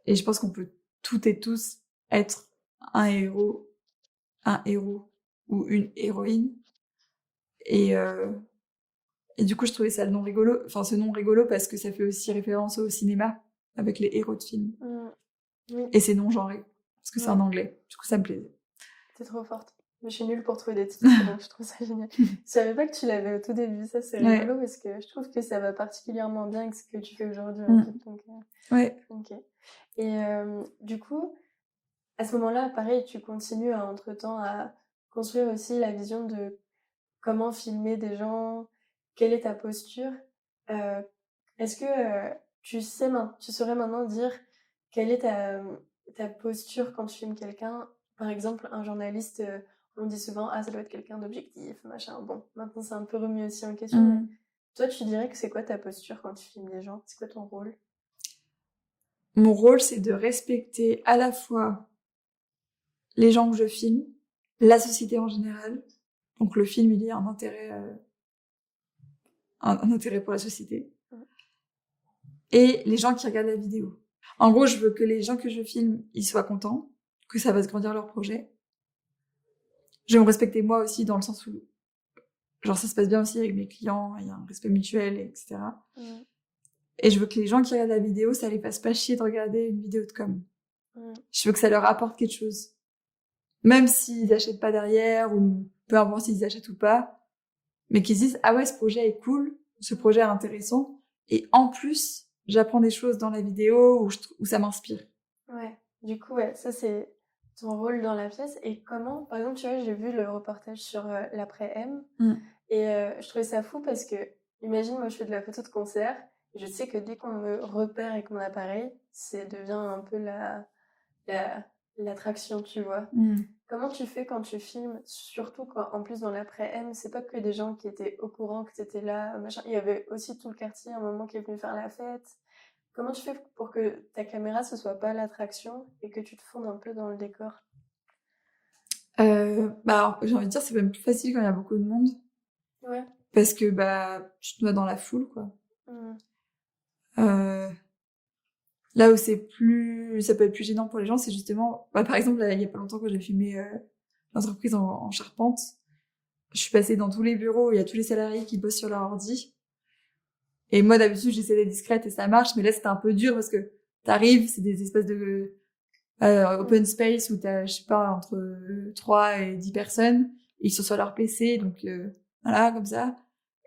Et je pense qu'on peut toutes et tous être un héros ou une héroïne. Et du coup, je trouvais ça ce nom rigolo, parce que ça fait aussi référence au cinéma, avec les héros de films. Et c'est non genré, parce que c'est en anglais. Du coup, ça me plaisait. T'es trop forte. Mais je suis nulle pour trouver des titres, donc je trouve ça génial. Je savais pas que tu l'avais au tout début, ça c'est Ouais. rigolo parce que je trouve que ça va particulièrement bien avec ce que tu fais aujourd'hui en Mm. fait. Donc, Ouais. ok. Et du coup, à ce moment-là, pareil, tu continues entre-temps à construire aussi la vision de comment filmer des gens, quelle est ta posture. Est-ce que tu saurais maintenant dire quelle est ta posture quand tu filmes quelqu'un? Par exemple, un journaliste, on dit souvent, ah, ça doit être quelqu'un d'objectif, machin. Bon, maintenant c'est un peu remis aussi en question, mais toi, tu dirais que c'est quoi ta posture quand tu filmes les gens? C'est quoi ton rôle? Mon rôle, c'est de respecter à la fois les gens que je filme, la société en général. Donc le film, il y a un intérêt, un intérêt pour la société. Et les gens qui regardent la vidéo. En gros, je veux que les gens que je filme, ils soient contents, que ça va se grandir leur projet. Je vais me respecter moi aussi dans le sens où, genre, ça se passe bien aussi avec mes clients, il y a un respect mutuel, etc. Et je veux que les gens qui regardent la vidéo, ça les fasse pas chier de regarder une vidéo de com. Je veux que ça leur apporte quelque chose. Même s'ils achètent pas derrière, ou peu importe s'ils achètent ou pas, mais qu'ils disent, ah ouais, ce projet est cool, ce projet est intéressant, et en plus, j'apprends des choses dans la vidéo où ça m'inspire. Ouais, du coup, ouais, ça c'est ton rôle dans la pièce. Et comment, par exemple, tu vois, j'ai vu le reportage sur l'après-M, et je trouvais ça fou parce que, imagine, moi je fais de la photo de concert, et je sais que dès qu'on me repère avec mon appareil, ça devient un peu l'attraction, tu vois. Comment tu fais quand tu filmes, surtout quand, en plus dans l'après-M, c'est pas que des gens qui étaient au courant que t'étais là, machin. Il y avait aussi tout le quartier à un moment qui est venu faire la fête. Comment tu fais pour que ta caméra ce soit pas l'attraction et que tu te fondes un peu dans le décor? Bah, j'ai envie de dire, c'est même plus facile quand il y a beaucoup de monde. Ouais. Parce que, bah, tu te noies dans la foule, quoi. Là où ça peut être plus gênant pour les gens, c'est justement, bah, par exemple, là, il y a pas longtemps quand j'ai filmé l'entreprise en charpente, je suis passée dans tous les bureaux, il y a tous les salariés qui bossent sur leur ordi. Et moi, d'habitude, j'essaie d'être discrète et ça marche, mais là, c'était un peu dur parce que t'arrives, c'est des espèces de open space où t'as, je sais pas, entre 3 et 10 personnes, et ils sont sur leur PC, donc voilà, comme ça.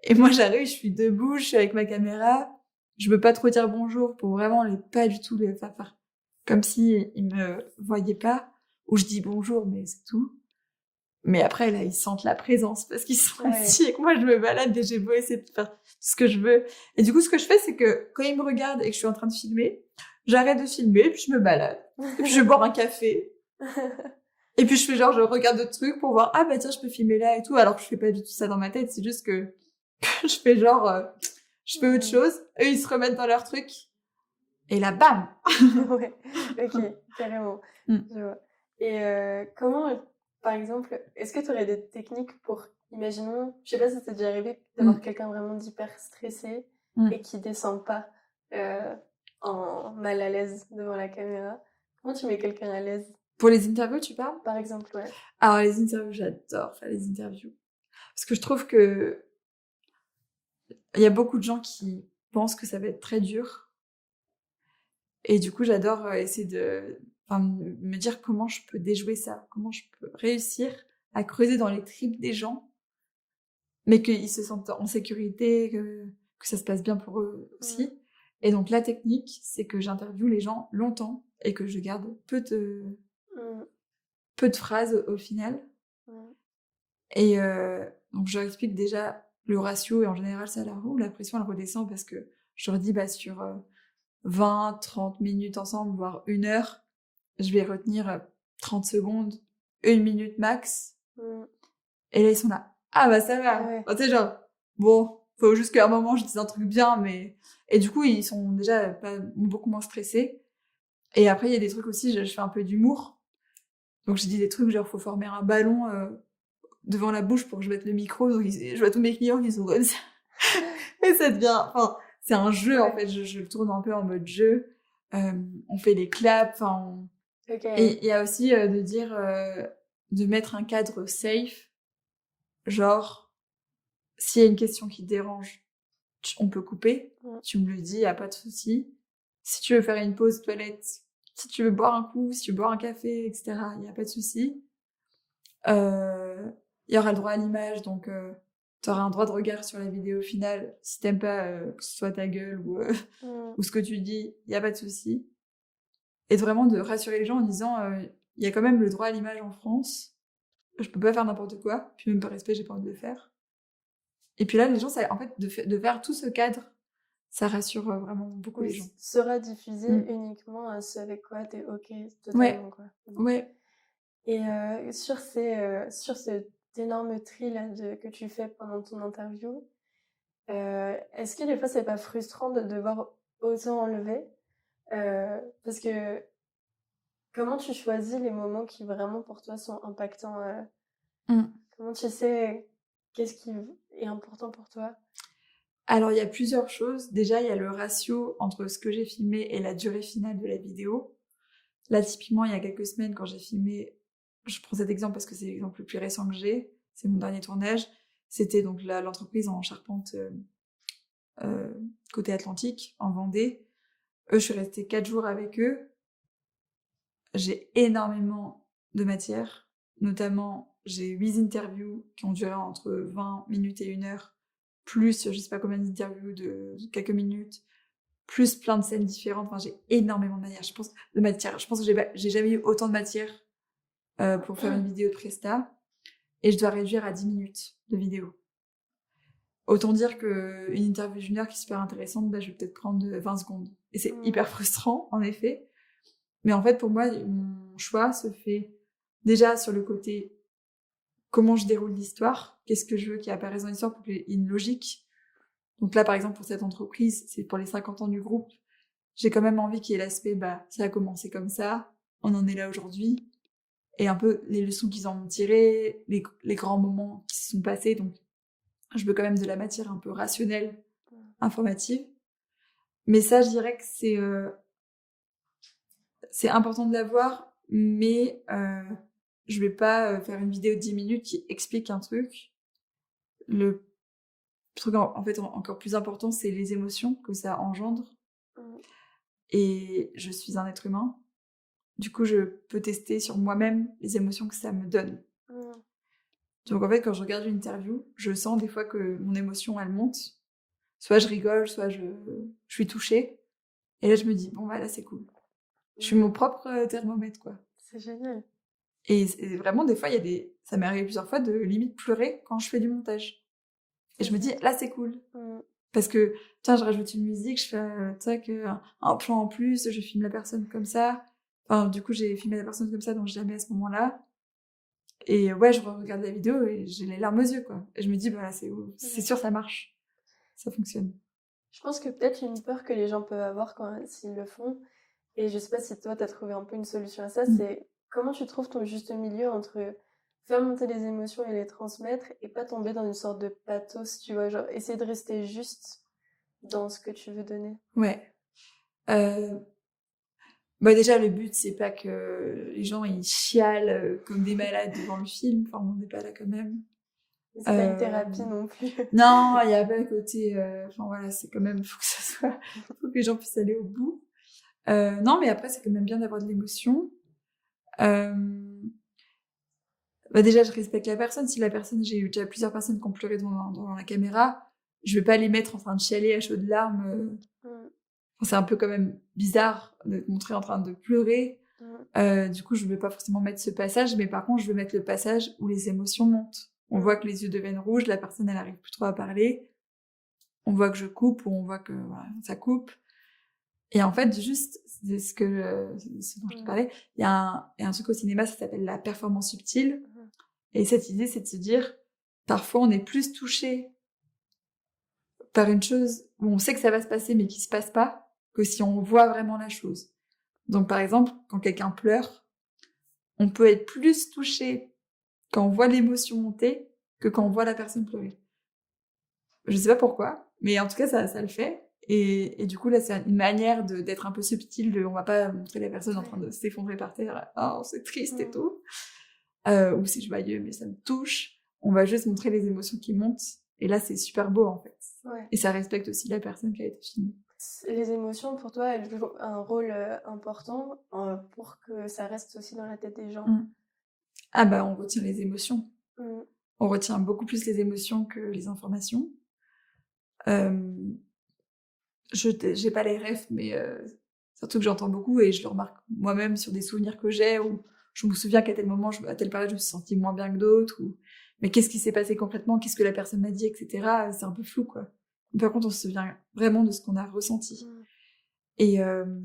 Et moi, j'arrive, je suis debout, je suis avec ma caméra, je veux pas trop dire bonjour pour vraiment pas du tout les faire comme si ils me voyaient pas, ou je dis bonjour, mais c'est tout. Mais après, là, ils sentent la présence parce qu'ils sont assis et que moi, je me balade et j'ai beau essayer de faire tout ce que je veux. Et du coup, ce que je fais, c'est que quand ils me regardent et que je suis en train de filmer, j'arrête de filmer, puis je me balade. Et puis je vais boire un café. Et puis je fais genre, je regarde d'autres trucs pour voir, ah bah tiens, je peux filmer là et tout, alors que je fais pas du tout ça dans ma tête, c'est juste que je fais genre, je fais autre chose, eux ils se remettent dans leur truc, et là, bam! Ouais, ok, carrément. Je vois. Et comment, par exemple, est-ce que tu aurais des techniques pour, imaginons, je sais pas si ça t'est déjà arrivé d'avoir quelqu'un vraiment d'hyper stressé et qui descend pas en mal à l'aise devant la caméra. Comment tu mets quelqu'un à l'aise? Pour les interviews, tu parles? Par exemple, ouais. Alors, les interviews, j'adore faire les interviews. Parce que je trouve que il y a beaucoup de gens qui pensent que ça va être très dur. Et du coup, j'adore essayer me dire comment je peux déjouer ça, comment je peux réussir à creuser dans les tripes des gens, mais qu'ils se sentent en sécurité, que ça se passe bien pour eux aussi. Et donc, la technique, c'est que j'interviewe les gens longtemps et que je garde peu de phrases au final. Et donc, je leur explique déjà le ratio, et en général, ça la roule. La pression, elle redescend parce que je leur dis, bah, sur 20, 30 minutes ensemble, voire 1 heure, je vais retenir 30 secondes, 1 minute max. Et là, ils sont là. Ah, bah, ça va. Ouais. Enfin, tu sais, genre, bon, faut juste qu'à un moment, je dise un truc bien, mais... Et du coup, ils sont déjà beaucoup moins stressés. Et après, il y a des trucs aussi, je fais un peu d'humour. Donc, je dis des trucs, genre, faut former un ballon devant la bouche pour que je mette le micro. Donc, je vois tous mes clients qui sont comme ça. Et ça devient... Enfin, c'est un jeu, en fait. Je le tourne un peu en mode jeu. On fait des claps, enfin... Et il y a aussi de dire... de mettre un cadre safe. Genre, s'il y a une question qui te dérange, on peut couper. Tu me le dis, y a pas de souci. Si tu veux faire une pause toilette, si tu veux boire un coup, si tu veux boire un café, etc., y a pas de souci. Il y aura le droit à l'image, donc tu auras un droit de regard sur la vidéo finale. Si t'aimes pas que ce soit ta gueule ou ce que tu dis, il y a pas de souci. Et vraiment de rassurer les gens en disant il y a quand même le droit à l'image en France. Je peux pas faire n'importe quoi, puis même par respect, j'ai pas envie de le faire. Et puis là, les gens, ça, en fait, de faire tout ce cadre, ça rassure vraiment beaucoup les gens. Sera diffusé uniquement ce avec quoi t'es OK totalement, quoi. Ouais. Et sur cet énorme tri là que tu fais pendant ton interview, est-ce que des fois c'est pas frustrant de devoir autant enlever parce que comment tu choisis les moments qui vraiment pour toi sont impactants Comment tu sais qu'est-ce qui est important pour toi? Alors, il y a plusieurs choses. Déjà, il y a le ratio entre ce que j'ai filmé et la durée finale de la vidéo. Là, typiquement, il y a quelques semaines, quand j'ai filmé, je prends cet exemple parce que c'est l'exemple le plus récent que j'ai, c'est mon dernier tournage, c'était donc l'entreprise en charpente côté Atlantique, en Vendée. Eux, je suis restée 4 jours avec eux. J'ai énormément de matière, notamment j'ai 8 interviews qui ont duré entre 20 minutes et 1 heure, plus je sais pas combien d'interviews de quelques minutes, plus plein de scènes différentes. Enfin, j'ai énormément de matière. Je pense que j'ai jamais eu autant de matière pour faire une vidéo de Presta, et je dois réduire à 10 minutes de vidéo. Autant dire que une interview d'une heure qui est super intéressante, bah, je vais peut-être prendre 20 secondes. Et c'est hyper frustrant, en effet. Mais en fait, pour moi, mon choix se fait déjà sur le côté comment je déroule l'histoire, qu'est-ce que je veux qui apparaisse dans l'histoire pour qu'il y ait une logique. Donc là, par exemple, pour cette entreprise, c'est pour les 50 ans du groupe, j'ai quand même envie qu'il y ait l'aspect, ça a commencé comme ça, on en est là aujourd'hui, et un peu les leçons qu'ils en ont tirées, les grands moments qui se sont passés. Donc, je veux quand même de la matière un peu rationnelle, informative. Mais ça, je dirais que c'est important de l'avoir, mais je vais pas faire une vidéo de 10 minutes qui explique un truc. Le truc en fait encore plus important, c'est les émotions que ça engendre. Et je suis un être humain. Du coup, je peux tester sur moi-même les émotions que ça me donne. Donc en fait, quand je regarde une interview, je sens des fois que mon émotion, elle monte. Soit je rigole, soit je suis touchée. Et là, je me dis, bon, là, c'est cool. Je suis mon propre thermomètre, quoi. C'est génial. Et vraiment, des fois, ça m'est arrivé plusieurs fois de limite pleurer quand je fais du montage. Et je me dis, là, c'est cool. Parce que, tiens, je rajoute une musique, je fais un plan en plus, je filme la personne comme ça. Enfin, du coup, j'ai filmé la personne comme ça, donc je la mets à ce moment-là. Et ouais, je regarde la vidéo et j'ai les larmes aux yeux, quoi. Et je me dis, là, c'est sûr, ça marche. Ça fonctionne. Je pense que peut-être une peur que les gens peuvent avoir s'ils le font, et je sais pas si toi t'as trouvé un peu une solution à ça, c'est comment tu trouves ton juste milieu entre faire monter les émotions et les transmettre et pas tomber dans une sorte de pathos, tu vois, genre essayer de rester juste dans ce que tu veux donner. Ouais. Déjà, le but, c'est pas que les gens ils chialent comme des malades devant le film. Enfin, on n'est pas là quand même. C'est pas une thérapie non plus. Non, il y a pas le côté. Enfin voilà, c'est quand même faut que les gens puissent aller au bout. Non, mais après, c'est quand même bien d'avoir de l'émotion. Déjà, je respecte la personne. Si la personne, j'ai eu déjà plusieurs personnes qui ont pleuré devant la caméra, je vais pas les mettre en train de chialer à chaudes larmes. Enfin, c'est un peu quand même bizarre de te montrer en train de pleurer. Du coup, je vais pas forcément mettre ce passage, mais par contre, je vais mettre le passage où les émotions montent. On voit que les yeux deviennent rouges, la personne, elle arrive plus trop à parler. On voit que je coupe, ou on voit que ça coupe. Et en fait, juste, c'est ce dont je te parlais, il y a un truc au cinéma, ça s'appelle la performance subtile. Et cette idée, c'est de se dire, parfois, on est plus touché par une chose où on sait que ça va se passer, mais qui se passe pas, que si on voit vraiment la chose. Donc, par exemple, quand quelqu'un pleure, on peut être plus touché quand on voit l'émotion monter que quand on voit la personne pleurer. Je sais pas pourquoi, mais en tout cas, ça le fait. Et du coup, là, c'est une manière d'être un peu subtil. On va pas montrer la personne en train de s'effondrer par terre. Oh, c'est triste et tout. Ou c'est joyeux, mais ça me touche. On va juste montrer les émotions qui montent. Et là, c'est super beau, en fait. Ouais. Et ça respecte aussi la personne qui a été filmée. Les émotions, pour toi, elles jouent un rôle important pour que ça reste aussi dans la tête des gens. Ah bah, on retient les émotions. Mmh. On retient beaucoup plus les émotions que les informations. J'ai pas les refs, mais surtout que j'entends beaucoup et je le remarque moi-même sur des souvenirs que j'ai où je me souviens qu'à tel moment, à telle période, je me suis sentie moins bien que d'autres ou mais qu'est-ce qui s'est passé concrètement? Qu'est-ce que la personne m'a dit, et cetera. C'est un peu flou, quoi. Par contre, on se souvient vraiment de ce qu'on a ressenti. Mmh.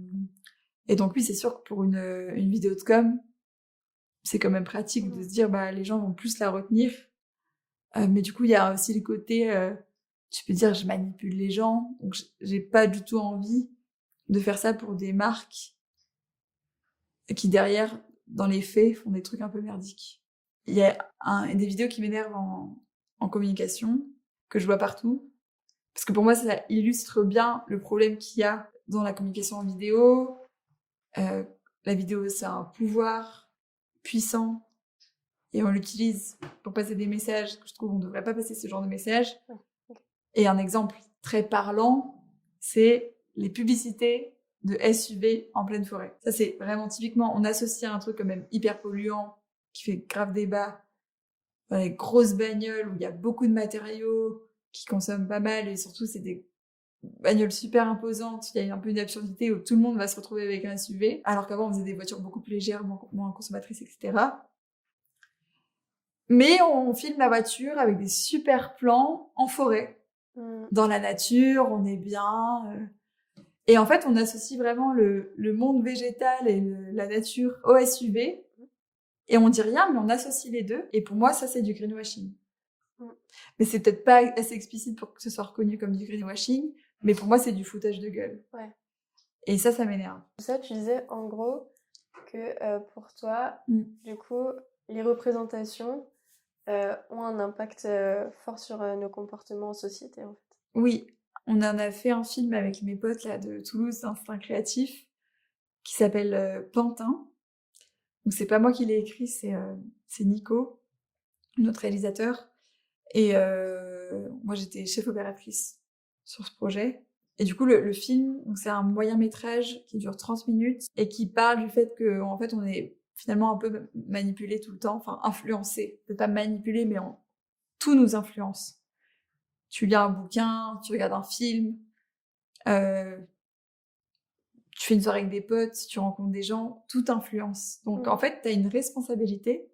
Et donc oui, c'est sûr que pour une vidéo de com, c'est quand même pratique de se dire, bah, les gens vont plus la retenir. Mais du coup, il y a aussi le côté, tu peux dire, je manipule les gens, donc j'ai pas du tout envie de faire ça pour des marques qui, derrière, dans les faits, font des trucs un peu merdiques. Il y a des vidéos qui m'énervent en communication, que je vois partout, parce que pour moi, ça illustre bien le problème qu'il y a dans la communication en vidéo. La vidéo, c'est un pouvoir puissant et on l'utilise pour passer des messages que je trouve on ne devrait pas passer ce genre de messages. Et un exemple très parlant, c'est les publicités de SUV en pleine forêt. Ça, c'est vraiment typiquement, on associe à un truc quand même hyper polluant, qui fait grave débat, dans les grosses bagnoles où il y a beaucoup de matériaux, qui consomment pas mal, et surtout, c'est des bagnoles super imposantes. Il y a un peu une absurdité où tout le monde va se retrouver avec un SUV, alors qu'avant, on faisait des voitures beaucoup plus légères, moins consommatrices, etc. Mais on filme la voiture avec des super plans en forêt. Dans la nature, on est bien. Et en fait, on associe vraiment le monde végétal et la nature au SUV. Et on dit rien, mais on associe les deux. Et pour moi, ça, c'est du greenwashing. Mais c'est peut-être pas assez explicite pour que ce soit reconnu comme du greenwashing. Mais pour moi, c'est du foutage de gueule. Ouais. Et ça m'énerve. Ça, tu disais en gros que pour toi, du coup, les représentations ont un impact fort sur nos comportements en société, en fait. Oui, on en a fait un film avec mes potes là de Toulouse, d'Instinct Créatif, qui s'appelle Pantin. Donc c'est pas moi qui l'ai écrit, c'est Nico, notre réalisateur. Et moi j'étais chef opératrice sur ce projet. Et du coup le film, donc c'est un moyen métrage qui dure 30 minutes et qui parle du fait que en fait on est finalement un peu manipulé tout le temps, enfin influencé. Peut-être pas manipulé, mais tout nous influence. Tu lis un bouquin, tu regardes un film, tu fais une soirée avec des potes, tu rencontres des gens, tout influence. Donc en fait, t'as une responsabilité,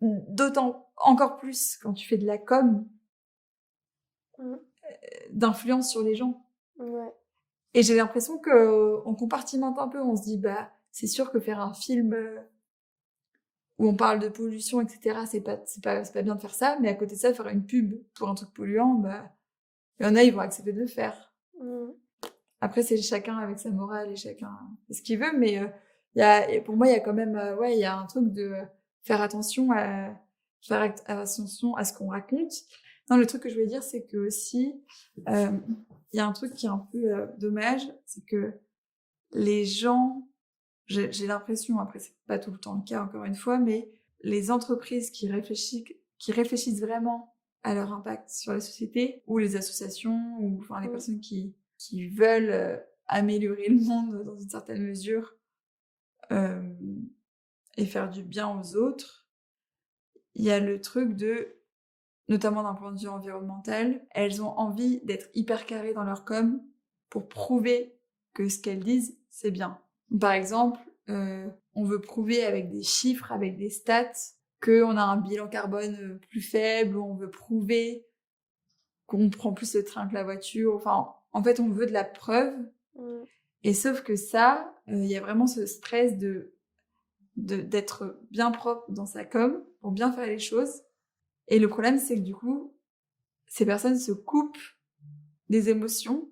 d'autant encore plus quand tu fais de la com, d'influence sur les gens. Ouais. Et j'ai l'impression qu'on compartimente un peu, on se dit, bah, c'est sûr que faire un film où on parle de pollution, etc., c'est pas bien de faire ça, mais à côté de ça, faire une pub pour un truc polluant, bah, il y en a, ils vont accepter de le faire. Après, c'est chacun avec sa morale et chacun fait ce qu'il veut, mais pour moi, il y a quand même, il y a un truc de faire attention à ce qu'on raconte. Non, le truc que je voulais dire, c'est que aussi, il y a un truc qui est un peu dommage, c'est que les gens, j'ai l'impression, après c'est pas tout le temps le cas encore une fois, mais les entreprises qui réfléchissent vraiment à leur impact sur la société, ou les associations, ou enfin les personnes qui veulent améliorer le monde dans une certaine mesure et faire du bien aux autres, il y a le truc de, notamment d'un point de vue environnemental, elles ont envie d'être hyper carrées dans leur com pour prouver que ce qu'elles disent, c'est bien. Par exemple, on veut prouver avec des chiffres, avec des stats, qu'on a un bilan carbone plus faible, ou on veut prouver qu'on prend plus le train que la voiture. Enfin, en fait, on veut de la preuve. Et sauf que ça, il y a vraiment ce stress d'être bien propre dans sa com pour bien faire les choses. Et le problème, c'est que du coup, ces personnes se coupent des émotions.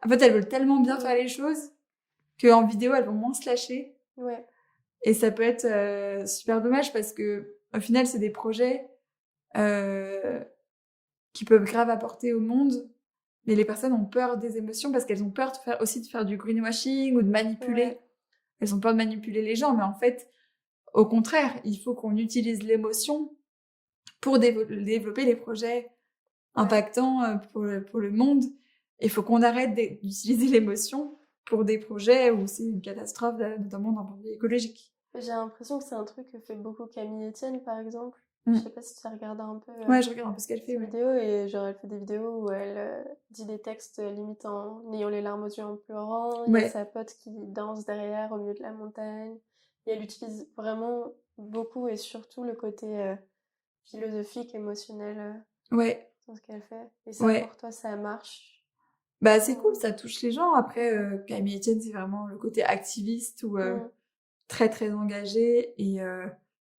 En fait, elles veulent tellement bien faire les choses qu'en vidéo, elles vont moins se lâcher. Ouais. Et ça peut être super dommage parce que au final, c'est des projets qui peuvent grave apporter au monde. Mais les personnes ont peur des émotions parce qu'elles ont peur de faire du greenwashing ou de manipuler. Ouais. Elles ont peur de manipuler les gens, mais en fait, au contraire, il faut qu'on utilise l'émotion pour développer les projets impactants pour le monde. Il faut qu'on arrête d'utiliser l'émotion pour des projets où c'est une catastrophe, notamment d'un point de vue écologique. J'ai l'impression que c'est un truc que fait beaucoup Camille Etienne, par exemple. Je Mm. sais pas si tu as regardé un peu Ouais, je regarde un peu ce qu'elle fait, ses ouais. vidéos, et genre elle fait des vidéos où elle dit des textes limite en ayant les larmes aux yeux, en pleurant. Il y a Ouais, sa pote qui danse derrière au milieu de la montagne. Et elle utilise vraiment beaucoup et surtout le côté philosophique, émotionnel ouais, dans ce qu'elle fait. Et ça, ouais. pour toi, ça marche. Bah, c'est cool, Mm. ça touche les gens. Après, Camille Etienne, c'est vraiment le côté activiste ou Mm. très, très engagé.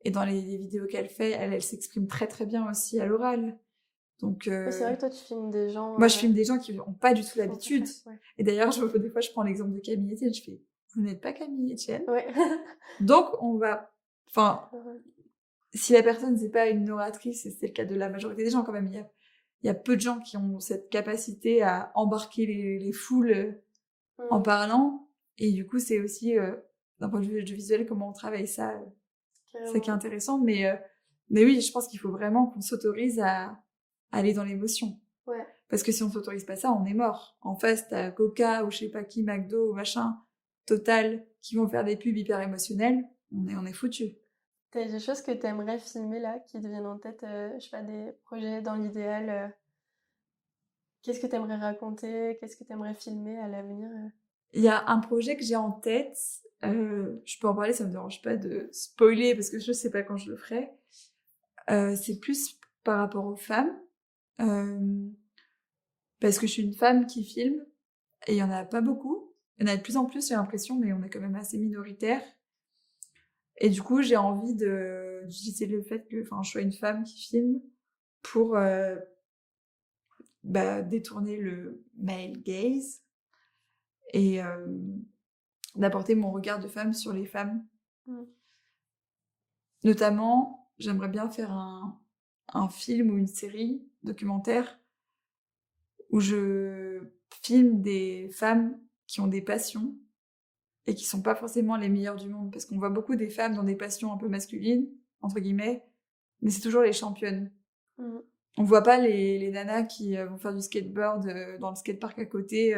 Et dans les vidéos qu'elle fait, elle s'exprime très, très bien aussi à l'oral. Donc, Mais c'est vrai que toi, tu filmes des gens moi, je filme des gens qui n'ont pas du tout qui font que ça. l'habitude. Ouais. Et d'ailleurs, des fois, je prends l'exemple de Camille Etienne. Je fais, vous n'êtes pas Camille Etienne. Ouais. Donc, on va... Enfin, si la personne, c'est pas une oratrice, et c'est le cas de la majorité des gens quand même, il y a peu de gens qui ont cette capacité à embarquer les foules en Mm. parlant. Et du coup, c'est aussi, d'un point de vue visuel, comment on travaille ça, c'est qui est Carrément. intéressant. Mais oui, je pense qu'il faut vraiment qu'on s'autorise à aller dans l'émotion. Ouais. Parce que si on s'autorise pas ça, on est mort. En face, t'as Coca ou je sais pas qui, McDo ou machin, Total, qui vont faire des pubs hyper émotionnelles. On est foutu. T'as des choses que t'aimerais filmer là, qui te viennent en tête, je sais pas, des projets dans l'idéal. Qu'est-ce que t'aimerais raconter? Qu'est-ce que t'aimerais filmer à l'avenir? Il y a un projet que j'ai en tête. Je peux en parler, ça me dérange pas de spoiler parce que je sais pas quand je le ferai. C'est plus par rapport aux femmes. Parce que je suis une femme qui filme et il y en a pas beaucoup. Il y en a de plus en plus, j'ai l'impression, mais on est quand même assez minoritaire. Et du coup, j'ai envie d'utiliser le fait que, enfin, je sois une femme qui filme pour détourner le male gaze et d'apporter mon regard de femme sur les femmes. Mm. Notamment, j'aimerais bien faire un film ou une série documentaire où je filme des femmes qui ont des passions et qui sont pas forcément les meilleures du monde. Parce qu'on voit beaucoup des femmes dans des passions un peu masculines, entre guillemets, mais c'est toujours les championnes. Mm. On voit pas les nanas qui vont faire du skateboard dans le skatepark à côté,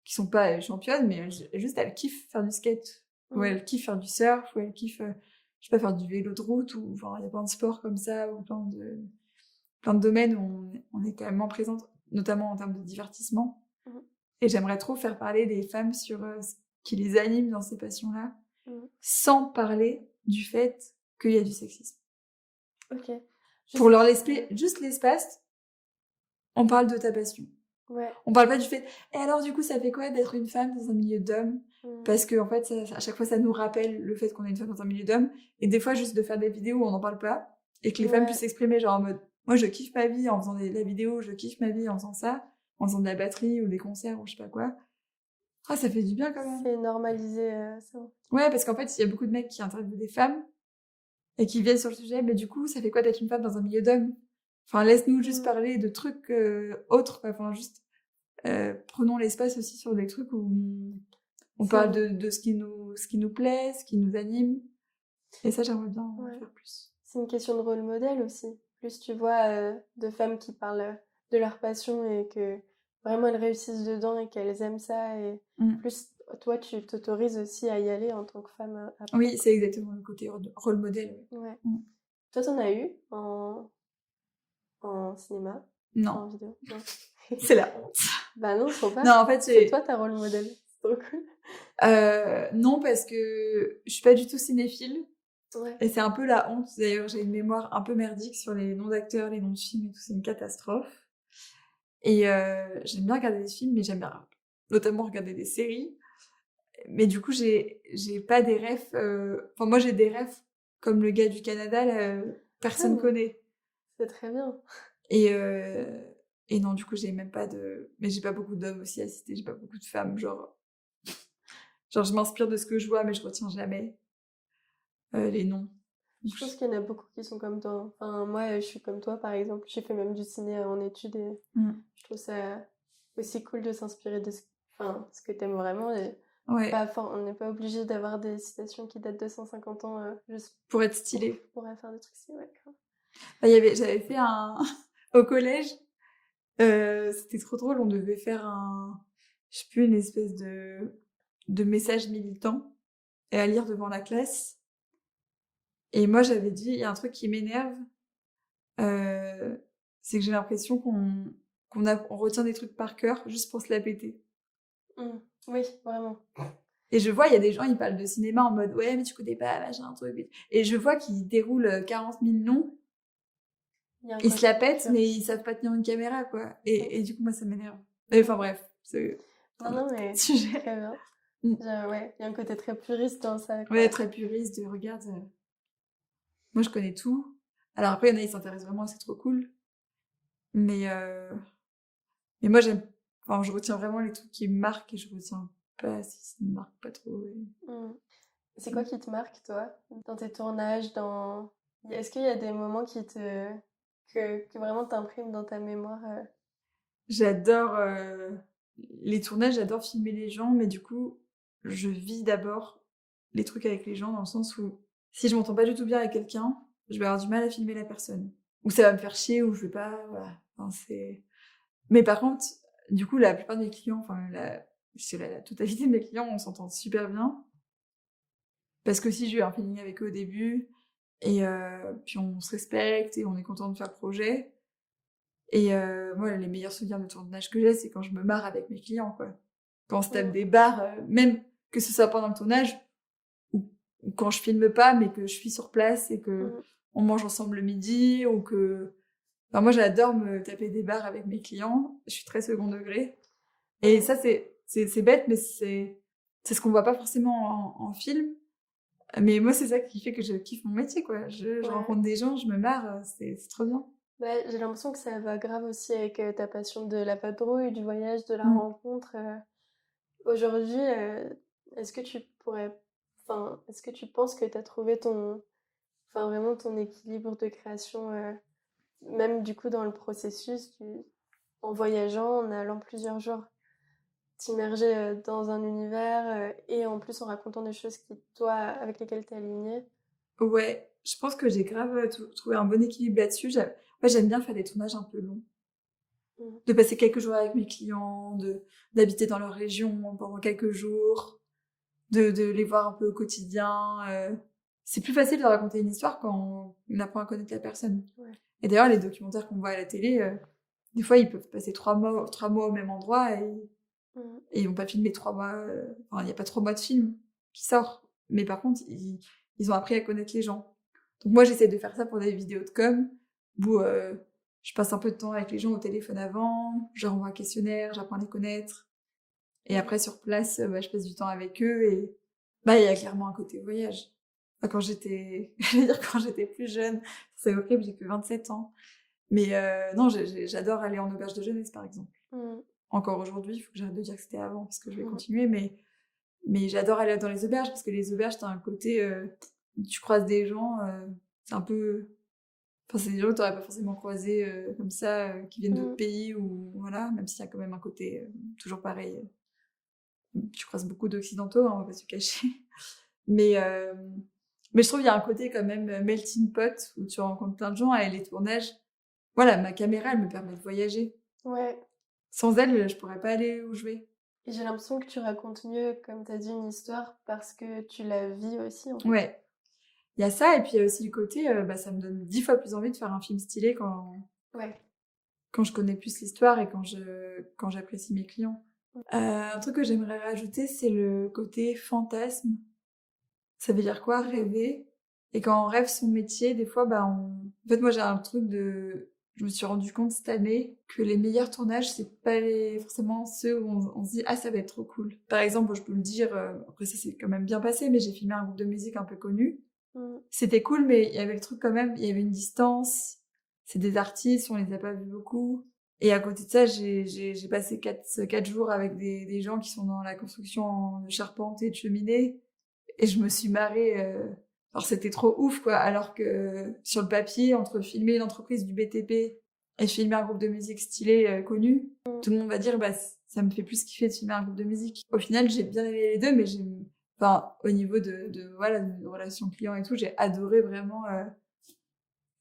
qui sont pas championnes, mais juste elles kiffent faire du skate. Ou Mm. elles kiffent faire du surf, ou elles kiffent, je sais pas, faire du vélo de route, ou enfin, il y a plein de sports comme ça, ou plein de domaines où on est quand même moins présente, notamment en termes de divertissement. Mm. Et j'aimerais trop faire parler des femmes sur ce qui les anime dans ces passions-là, Mm. sans parler du fait qu'il y a du sexisme. Ok. Pour leur laisser juste l'espace, on parle de ta passion. Ouais. On parle pas du fait, et alors du coup, ça fait quoi d'être une femme dans un milieu d'hommes? Mm. Parce que, en fait, à chaque fois, ça nous rappelle le fait qu'on est une femme dans un milieu d'hommes. Et des fois, juste de faire des vidéos où on n'en parle pas, et que les femmes Ouais. puissent s'exprimer, genre en mode, moi, je kiffe ma vie en faisant la vidéo, je kiffe ma vie en faisant ça, en faisant de la batterie ou des concerts ou je sais pas quoi. Ah, ça fait du bien quand même. C'est normaliser ça. Ouais, parce qu'en fait, il y a beaucoup de mecs qui interviewent des femmes et qui viennent sur le sujet, mais du coup, ça fait quoi d'être une femme dans un milieu d'hommes? Enfin, laisse-nous juste Mm. parler de trucs autres, quoi. Enfin, juste, prenons l'espace aussi sur des trucs où on parle de ce qui nous plaît, ce qui nous anime. Et ça, j'aimerais bien en faire plus. C'est une question de rôle modèle aussi. Plus tu vois de femmes qui parlent de leur passion et que vraiment elles réussissent dedans et qu'elles aiment ça, et plus toi tu t'autorises aussi à y aller en tant que femme après. Oui, c'est exactement le côté rôle modèle. Ouais. Toi, t'en as eu en cinéma? Non. En vidéo? Non. C'est la honte. Bah non, faut pas. Non, en fait, C'est toi ta rôle modèle. C'est trop cool. non, parce que je suis pas du tout cinéphile. Ouais. Et c'est un peu la honte. D'ailleurs, j'ai une mémoire un peu merdique sur les noms d'acteurs, les noms de films et tout. C'est une catastrophe. Et j'aime bien regarder des films, mais j'aime bien notamment regarder des séries. Mais du coup, j'ai pas des rêves... Enfin, moi, j'ai des rêves comme le gars du Canada, là, personne connaît. C'est très bien. Et non, du coup, j'ai même pas de... Mais j'ai pas beaucoup d'hommes aussi à citer, j'ai pas beaucoup de femmes, genre, je m'inspire de ce que je vois, mais je retiens jamais les noms. Je pense qu'il y en a beaucoup qui sont comme toi. Enfin, moi, je suis comme toi, par exemple. J'ai fait même du ciné en études et je trouve ça aussi cool de s'inspirer de ce que t'aimes vraiment. Et Ouais. on n'est pas obligé d'avoir des citations qui datent de 150 ans juste pour être stylé. Pour faire des trucs si, ouais. J'avais fait au collège, c'était trop drôle, on devait faire je sais plus, une espèce de message militant et à lire devant la classe. Et moi, j'avais dit, il y a un truc qui m'énerve, c'est que j'ai l'impression qu'on retient des trucs par cœur juste pour se la péter. Oui, vraiment. Et je vois, il y a des gens, ils parlent de cinéma en mode, ouais, mais tu connais pas, machin, un truc. Et je vois qu'ils déroulent 40 000 noms, ils se la pètent, mais ils savent pas tenir une caméra, quoi. Et du coup, moi, ça m'énerve. Enfin, bref, c'est non, mais sujet. très bien. Ouais, il y a un côté très puriste dans ça, quoi. Ouais, très puriste, de regarde, moi, je connais tout. Alors après, il y en a, ils s'intéressent vraiment, c'est trop cool. Mais moi, enfin, je retiens vraiment les trucs qui me marquent et je retiens pas si ça me marque pas trop. C'est quoi qui te marque, toi, dans tes tournages, Est-ce qu'il y a des moments que vraiment t'impriment dans ta mémoire J'adore les tournages, j'adore filmer les gens, mais du coup, je vis d'abord les trucs avec les gens dans le sens où si je m'entends pas du tout bien avec quelqu'un, je vais avoir du mal à filmer la personne. Ou ça va me faire chier, ou je vais pas, voilà. Enfin, mais par contre, du coup, la plupart de mes clients, enfin, c'est la totalité de mes clients, on s'entend super bien. Parce que si j'ai eu un feeling avec eux au début, et puis on se respecte et on est content de faire le projet. Et moi, les meilleurs souvenirs de tournage que j'ai, c'est quand je me marre avec mes clients, quoi. Quand on se tape des barres, même que ce soit pendant le tournage, ou quand je filme pas, mais que je suis sur place et que on mange ensemble le midi, ou que... Enfin, moi, j'adore me taper des barres avec mes clients. Je suis très second degré. Et ça, c'est bête, mais c'est ce qu'on voit pas forcément en film. Mais moi, c'est ça qui fait que je kiffe mon métier, quoi. Je rencontre des gens, je me marre, c'est trop bien. Ouais, j'ai l'impression que ça va grave aussi avec ta passion de la vadrouille, du voyage, de la rencontre. Aujourd'hui, est-ce que tu pourrais... Enfin, est-ce que tu penses que tu as trouvé vraiment ton équilibre de création, même du coup dans le processus, en voyageant, en allant plusieurs jours t'immerger dans un univers et en plus en racontant des choses avec lesquelles tu es aligné. Ouais, je pense que j'ai grave trouvé un bon équilibre là-dessus. J'aime bien faire des tournages un peu longs. De passer quelques jours avec mes clients, d'habiter dans leur région pendant quelques jours, de les voir un peu au quotidien. C'est plus facile de raconter une histoire quand on apprend à connaître la personne. Ouais. Et d'ailleurs, les documentaires qu'on voit à la télé, des fois, ils peuvent passer 3 mois au même endroit et ils n'ont pas filmé 3 mois. Enfin, il n'y a pas 3 mois de film qui sort. Mais par contre, ils ont appris à connaître les gens. Donc moi, j'essaie de faire ça pour des vidéos de com où je passe un peu de temps avec les gens au téléphone avant, je leur envoie un questionnaire, j'apprends à les connaître. Et après, sur place, je passe du temps avec eux et il y a clairement un côté voyage. Enfin, quand j'étais plus jeune, c'est horrible, j'ai que 27 ans. Mais non, j'adore aller en auberge de jeunesse, par exemple. Encore aujourd'hui, il faut que j'arrête de dire que c'était avant, parce que je vais continuer, mais j'adore aller dans les auberges, parce que les auberges, t'as un côté... tu croises des gens, c'est un peu... Enfin, c'est des gens que t'aurais pas forcément croisés comme ça, qui viennent d'autres pays, ou voilà, même s'il y a quand même un côté toujours pareil. Tu croises beaucoup d'occidentaux, hein, on va pas se cacher. Mais je trouve qu'il y a un côté quand même melting pot, où tu rencontres plein de gens, et les tournages... Voilà, ma caméra, elle me permet de voyager. Ouais. Sans elle, je pourrais pas aller où je vais. Et j'ai l'impression que tu racontes mieux, comme tu as dit, une histoire parce que tu la vis aussi, en fait. Ouais. Il y a ça, et puis il y a aussi le côté, ça me donne 10 fois plus envie de faire un film stylé quand je connais plus l'histoire et quand j'apprécie mes clients. Un truc que j'aimerais rajouter, c'est le côté fantasme. Ça veut dire quoi, rêver? Et quand on rêve son métier, des fois, En fait, moi, j'ai un truc je me suis rendu compte cette année que les meilleurs tournages, c'est pas forcément ceux où on se dit « Ah, ça va être trop cool ». Par exemple, je peux le dire, après ça s'est quand même bien passé, mais j'ai filmé un groupe de musique un peu connu. C'était cool, mais il y avait le truc quand même, il y avait une distance. C'est des artistes, on les a pas vus beaucoup. Et à côté de ça, j'ai passé 4 jours avec des gens qui sont dans la construction de charpente et de cheminée. Et je me suis marrée. Alors c'était trop ouf, quoi. Alors que sur le papier, entre filmer une entreprise du BTP et filmer un groupe de musique stylé connu, tout le monde va dire ça me fait plus kiffer de filmer un groupe de musique. Au final, j'ai bien aimé les deux, mais au niveau de relation client et tout, j'ai adoré vraiment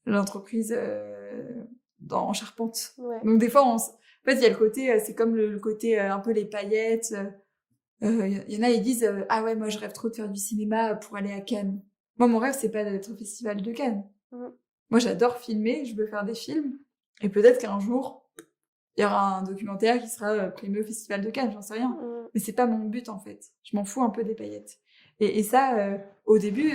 l'entreprise en charpente. Ouais. Donc des fois, en fait, il y a le côté, c'est comme le côté un peu les paillettes. Y en a, ils disent ah ouais, moi je rêve trop de faire du cinéma pour aller à Cannes. Moi, mon rêve, c'est pas d'être au Festival de Cannes. Moi, j'adore filmer, je veux faire des films. Et peut-être qu'un jour, il y aura un documentaire qui sera primé au Festival de Cannes, j'en sais rien. Mais c'est pas mon but, en fait. Je m'en fous un peu des paillettes. Et ça, au début,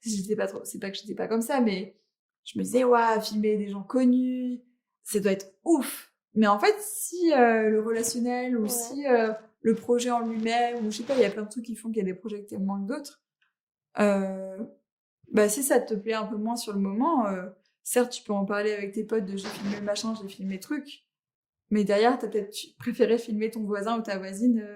j'étais pas trop... C'est pas que j'étais pas comme ça, mais je me disais, waouh, filmer des gens connus, ça doit être ouf. Mais en fait, si le relationnel ou si le projet en lui-même, ou je sais pas, il y a plein de trucs qui font qu'il y a des projets que t'aimes moins que d'autres, bah si ça te plaît un peu moins sur le moment, certes, tu peux en parler avec tes potes de j'ai filmé le machin, j'ai filmé le truc, mais derrière, t'as peut-être préféré filmer ton voisin ou ta voisine.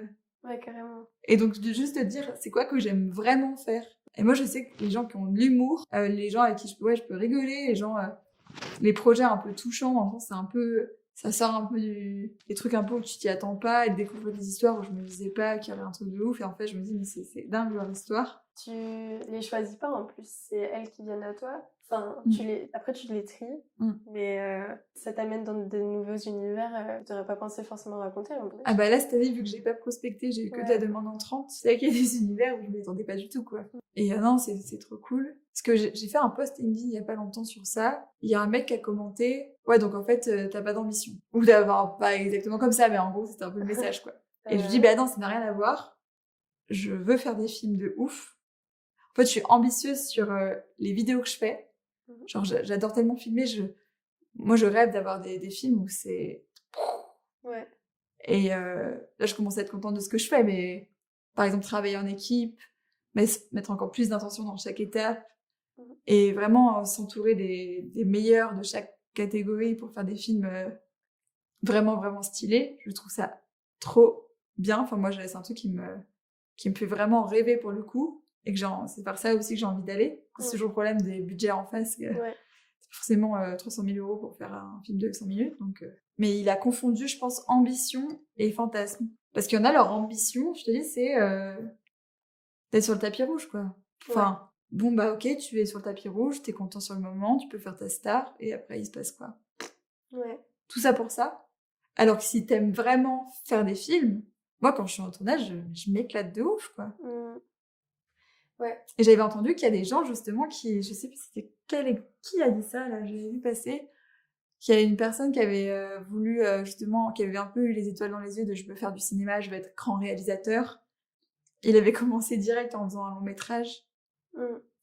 Ouais, carrément. Et donc, de juste te dire, c'est quoi que j'aime vraiment faire. Et moi, je sais que les gens qui ont de l'humour, les gens avec qui je peux rigoler, les gens, les projets un peu touchants, en fait, c'est un peu, ça sort un peu des trucs un peu où tu t'y attends pas, et de découvrir des histoires où je me disais pas qu'il y avait un truc de ouf, et en fait, je me dis, mais c'est dingue leur histoire. Tu les choisis pas en plus, c'est elles qui viennent à toi. Enfin, après tu les tries, mais ça t'amène dans de nouveaux univers que t'aurais pas pensé forcément raconter en plus. Ah bah là, cette année, vu que j'ai pas prospecté, j'ai eu que de la demande entrante, c'est vrai qu'il y a des univers où je m'attendais pas du tout, quoi. Et non, c'est trop cool. Parce que j'ai fait un post LinkedIn il y a pas longtemps sur ça. Il y a un mec qui a commenté, ouais, donc en fait, t'as pas d'ambition. Ou d'avoir pas exactement comme ça, mais en gros, c'était un peu le message, quoi. Et je dis, bah non, ça n'a rien à voir. Je veux faire des films de ouf. En fait, je suis ambitieuse sur les vidéos que je fais. Genre, j'adore tellement filmer. Moi, je rêve d'avoir des films où c'est... Ouais. Et là, je commence à être contente de ce que je fais, mais par exemple, travailler en équipe, mettre encore plus d'intention dans chaque étape, et vraiment s'entourer des meilleurs de chaque catégorie pour faire des films vraiment, vraiment stylés. Je trouve ça trop bien. Enfin, moi, c'est un truc qui me fait vraiment rêver pour le coup, et que c'est par ça aussi que j'ai envie d'aller. C'est toujours le problème des budgets en face. C'est forcément 300 000 € pour faire un film de 100 minutes. Donc, mais il a confondu, je pense, ambition et fantasme. Parce qu'il y en a, leur ambition, je te dis, c'est d'être sur le tapis rouge, quoi. Enfin, bon, bah ok, tu es sur le tapis rouge, t'es content sur le moment, tu peux faire ta star, et après, il se passe quoi? Tout ça pour ça. Alors que si t'aimes vraiment faire des films, moi, quand je suis en tournage, je m'éclate de ouf, quoi. Et j'avais entendu qu'il y a des gens, justement, qui... Je sais plus c'était qui a dit ça, là, j'avais vu passer... qu'il y avait une personne qui avait voulu, justement, qui avait un peu eu les étoiles dans les yeux de je veux faire du cinéma, je veux être grand réalisateur. Il avait commencé direct en faisant un long métrage.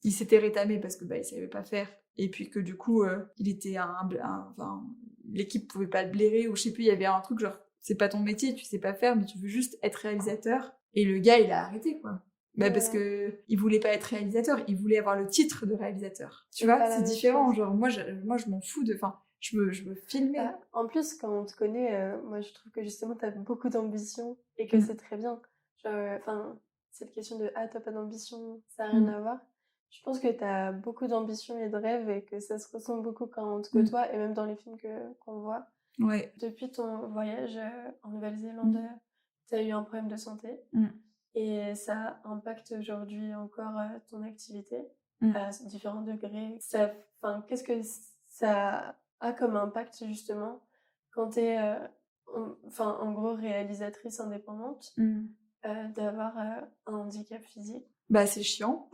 Il s'était rétamé parce que il savait pas faire. Et puis que du coup, il était enfin, l'équipe pouvait pas le blairer, ou je sais plus, il y avait un truc genre, c'est pas ton métier, tu sais pas faire, mais tu veux juste être réalisateur. Et le gars, il a arrêté, quoi. Parce que il voulait pas être réalisateur, il voulait avoir le titre de réalisateur. Tu vois, c'est différent. Genre, moi, je m'en fous de... Enfin, je veux filmer. En plus, quand on te connaît, moi, je trouve que justement, t'as beaucoup d'ambition et que c'est très bien. Genre, enfin, cette question de « Ah, t'as pas d'ambition, ça n'a rien à voir ». Je pense que t'as beaucoup d'ambition et de rêve et que ça se ressent beaucoup quand on te côtoie et même dans les films qu'on voit. Ouais. Depuis ton voyage en Nouvelle-Zélande, t'as eu un problème de santé et ça impacte aujourd'hui encore ton activité à différents degrés. Qu'est-ce que ça a comme impact justement quand t'es en gros réalisatrice indépendante d'avoir un handicap physique? Bah c'est chiant.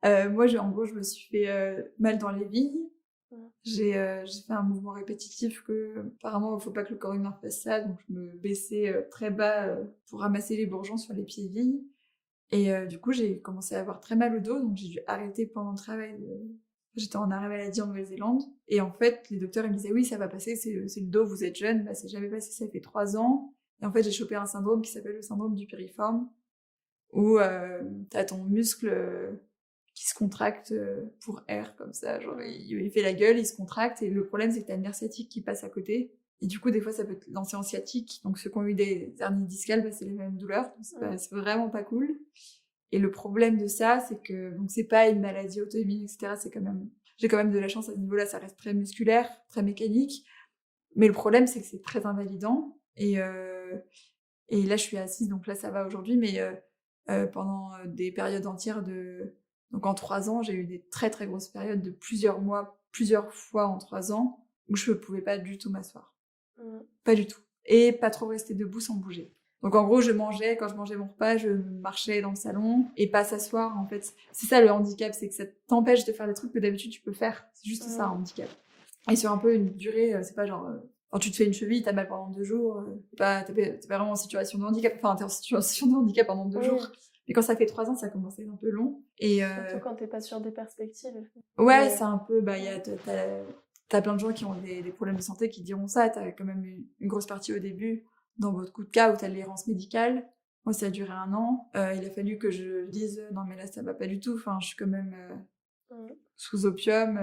Moi en gros je me suis fait mal dans les billes. J'ai fait un mouvement répétitif que apparemment il faut pas que le corps humain fasse ça, donc je me baissais très bas pour ramasser les bourgeons sur les pieds-billes. Et du coup j'ai commencé à avoir très mal au dos, donc j'ai dû arrêter pendant le travail. J'étais en arrêt maladie en Nouvelle-Zélande. Et en fait, les docteurs ils me disaient oui, ça va passer, c'est le dos, vous êtes jeune. Bah, c'est jamais passé, ça fait 3 ans. Et en fait, j'ai chopé un syndrome qui s'appelle le syndrome du piriforme, où t'as ton muscle qui se contracte pour air, comme ça. Genre, il fait la gueule, il se contracte. Et le problème, c'est que t'as une nerf sciatique qui passe à côté. Et du coup, des fois, ça peut être l'ancien sciatique. Donc, ceux qui ont eu des hernies discales, bah, c'est les mêmes douleurs. Donc, c'est vraiment pas cool. Et le problème de ça, c'est que donc c'est pas une maladie auto-immune, etc. C'est quand même, j'ai quand même de la chance à ce niveau-là. Ça reste très musculaire, très mécanique. Mais le problème, c'est que c'est très invalidant. Et là, je suis assise, donc là, ça va aujourd'hui. Mais pendant des périodes entières donc en 3 ans, j'ai eu des très très grosses périodes de plusieurs mois, plusieurs fois en 3 ans, où je pouvais pas du tout m'asseoir. Pas du tout. Et pas trop rester debout sans bouger. Donc en gros, quand je mangeais mon repas, je marchais dans le salon et pas s'asseoir en fait. C'est ça le handicap, c'est que ça t'empêche de faire des trucs que d'habitude tu peux faire. C'est juste ça un handicap. Et sur un peu une durée, c'est pas genre quand tu te fais une cheville, t'as mal pendant 2 jours, t'es pas vraiment en situation de handicap. Enfin, t'es en situation de handicap pendant 2 jours. Mais quand ça fait 3 ans, ça commence à être un peu long. Et surtout quand t'es pas sur des perspectives. ouais, c'est un peu, t'as plein de gens qui ont des problèmes de santé qui diront ça. T'as quand même une grosse partie au début, dans votre coup de cas, où t'as l'errance médicale. Moi, ça a duré 1 an. Il a fallu que je dise, non, mais là, ça va pas du tout. Enfin, je suis quand même sous opium,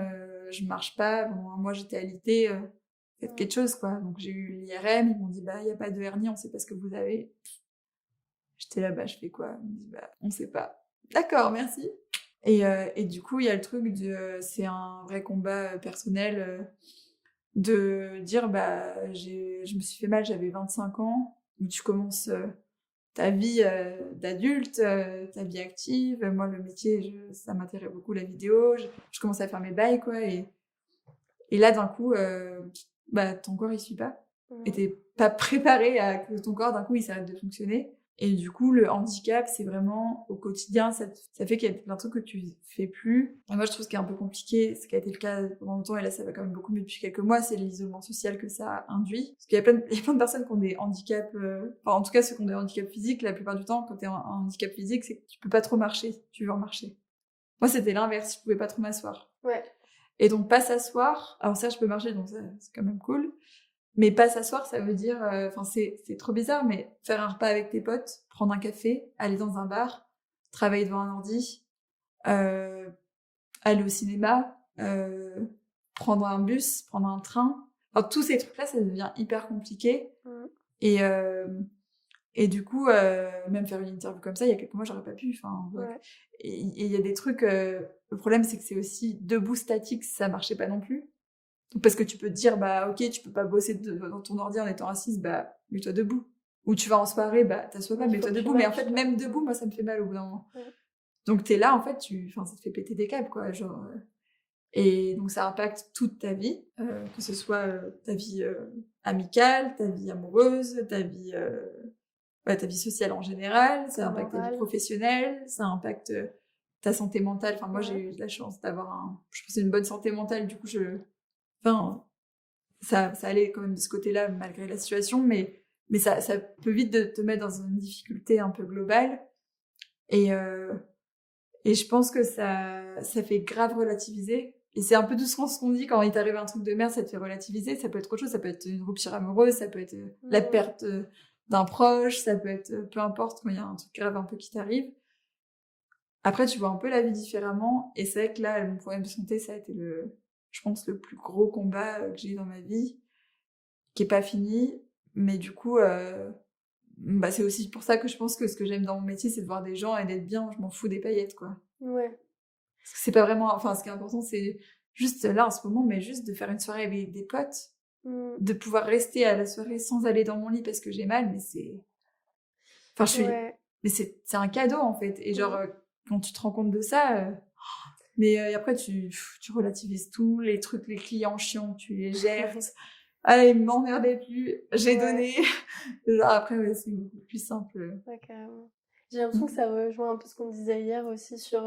je marche pas. Bon, moi, j'étais alitée, faites quelque chose, quoi. Donc, j'ai eu l'IRM, ils m'ont dit, il y a pas de hernie, on sait pas ce que vous avez. J'étais là, je fais quoi? Ils me disent, on sait pas. D'accord, merci. Et du coup, il y a le truc c'est un vrai combat personnel de dire, je me suis fait mal, j'avais 25 ans, où tu commences ta vie d'adulte, ta vie active. Moi, le métier, ça m'intéresse beaucoup, la vidéo. Je commence à faire mes bails, quoi. Et là, d'un coup, ton corps, il suit pas. Et t'es pas préparé à que ton corps, d'un coup, il s'arrête de fonctionner. Et du coup, le handicap, c'est vraiment au quotidien, ça fait qu'il y a plein de trucs que tu fais plus. Et moi, je trouve ce qui est un peu compliqué, ce qui a été le cas pendant longtemps, et là, ça va quand même beaucoup mieux depuis quelques mois, c'est l'isolement social que ça induit. Parce qu'il y a plein de personnes qui ont des handicaps, enfin, en tout cas, ceux qui ont des handicaps physiques, la plupart du temps, quand t'es en handicap physique, c'est que tu peux pas trop marcher, tu veux en marcher. Moi, c'était l'inverse, je pouvais pas trop m'asseoir. Ouais. Et donc, pas s'asseoir, alors ça, je peux marcher, donc ça, c'est quand même cool. Mais pas s'asseoir, ça veut dire, c'est trop bizarre, mais faire un repas avec tes potes, prendre un café, aller dans un bar, travailler devant un ordi, aller au cinéma, prendre un bus, prendre un train. Enfin, tous ces trucs-là, ça devient hyper compliqué. Et du coup, même faire une interview comme ça, il y a quelques mois, j'aurais pas pu. Enfin, et il y a des trucs. Le problème, c'est que c'est aussi debout statique, ça marchait pas non plus. Donc, parce que tu peux te dire, ok, tu peux pas bosser dans ton ordi en étant assise, mets-toi debout. Ou tu vas en soirée, t'assois pas, mets-toi debout. Mais en fait, même debout, moi, ça me fait mal au bout d'un moment. Ouais. Donc, t'es là, en fait, ça te fait péter des câbles, quoi. Genre, et donc, ça impacte toute ta vie, que ce soit ta vie amicale, ta vie amoureuse, ta vie sociale en général, ça impacte ta vie professionnelle, ça impacte ta santé mentale. Enfin, moi, j'ai eu la chance d'avoir je pense, une bonne santé mentale. Du coup, ça allait quand même de ce côté-là, malgré la situation, mais ça peut vite te mettre dans une difficulté un peu globale. Et je pense que ça fait grave relativiser. Et c'est un peu tout ce qu'on dit quand il t'arrive un truc de merde, ça te fait relativiser. Ça peut être autre chose, ça peut être une rupture amoureuse, ça peut être la perte d'un proche, ça peut être peu importe quand il y a un truc grave un peu qui t'arrive. Après, tu vois un peu la vie différemment. Et c'est vrai que là, mon problème de santé, ça a été je pense, le plus gros combat que j'ai eu dans ma vie, qui est pas fini. Mais du coup, c'est aussi pour ça que je pense que ce que j'aime dans mon métier, c'est de voir des gens et d'être bien. Je m'en fous des paillettes, quoi. Ouais. Parce que c'est pas vraiment... Enfin, ce qui est important, c'est juste là, en ce moment, mais juste de faire une soirée avec des potes, de pouvoir rester à la soirée sans aller dans mon lit parce que j'ai mal, mais c'est... Enfin, mais c'est un cadeau, en fait. Et genre, quand tu te rends compte de ça... Mais après, tu relativises tout, les trucs, les clients chiants, tu les gères. Allez, m'emmerdez plus, j'ai donné. Genre, après, c'est beaucoup plus simple. Ouais, carrément. J'ai l'impression que ça rejoint un peu ce qu'on disait hier aussi sur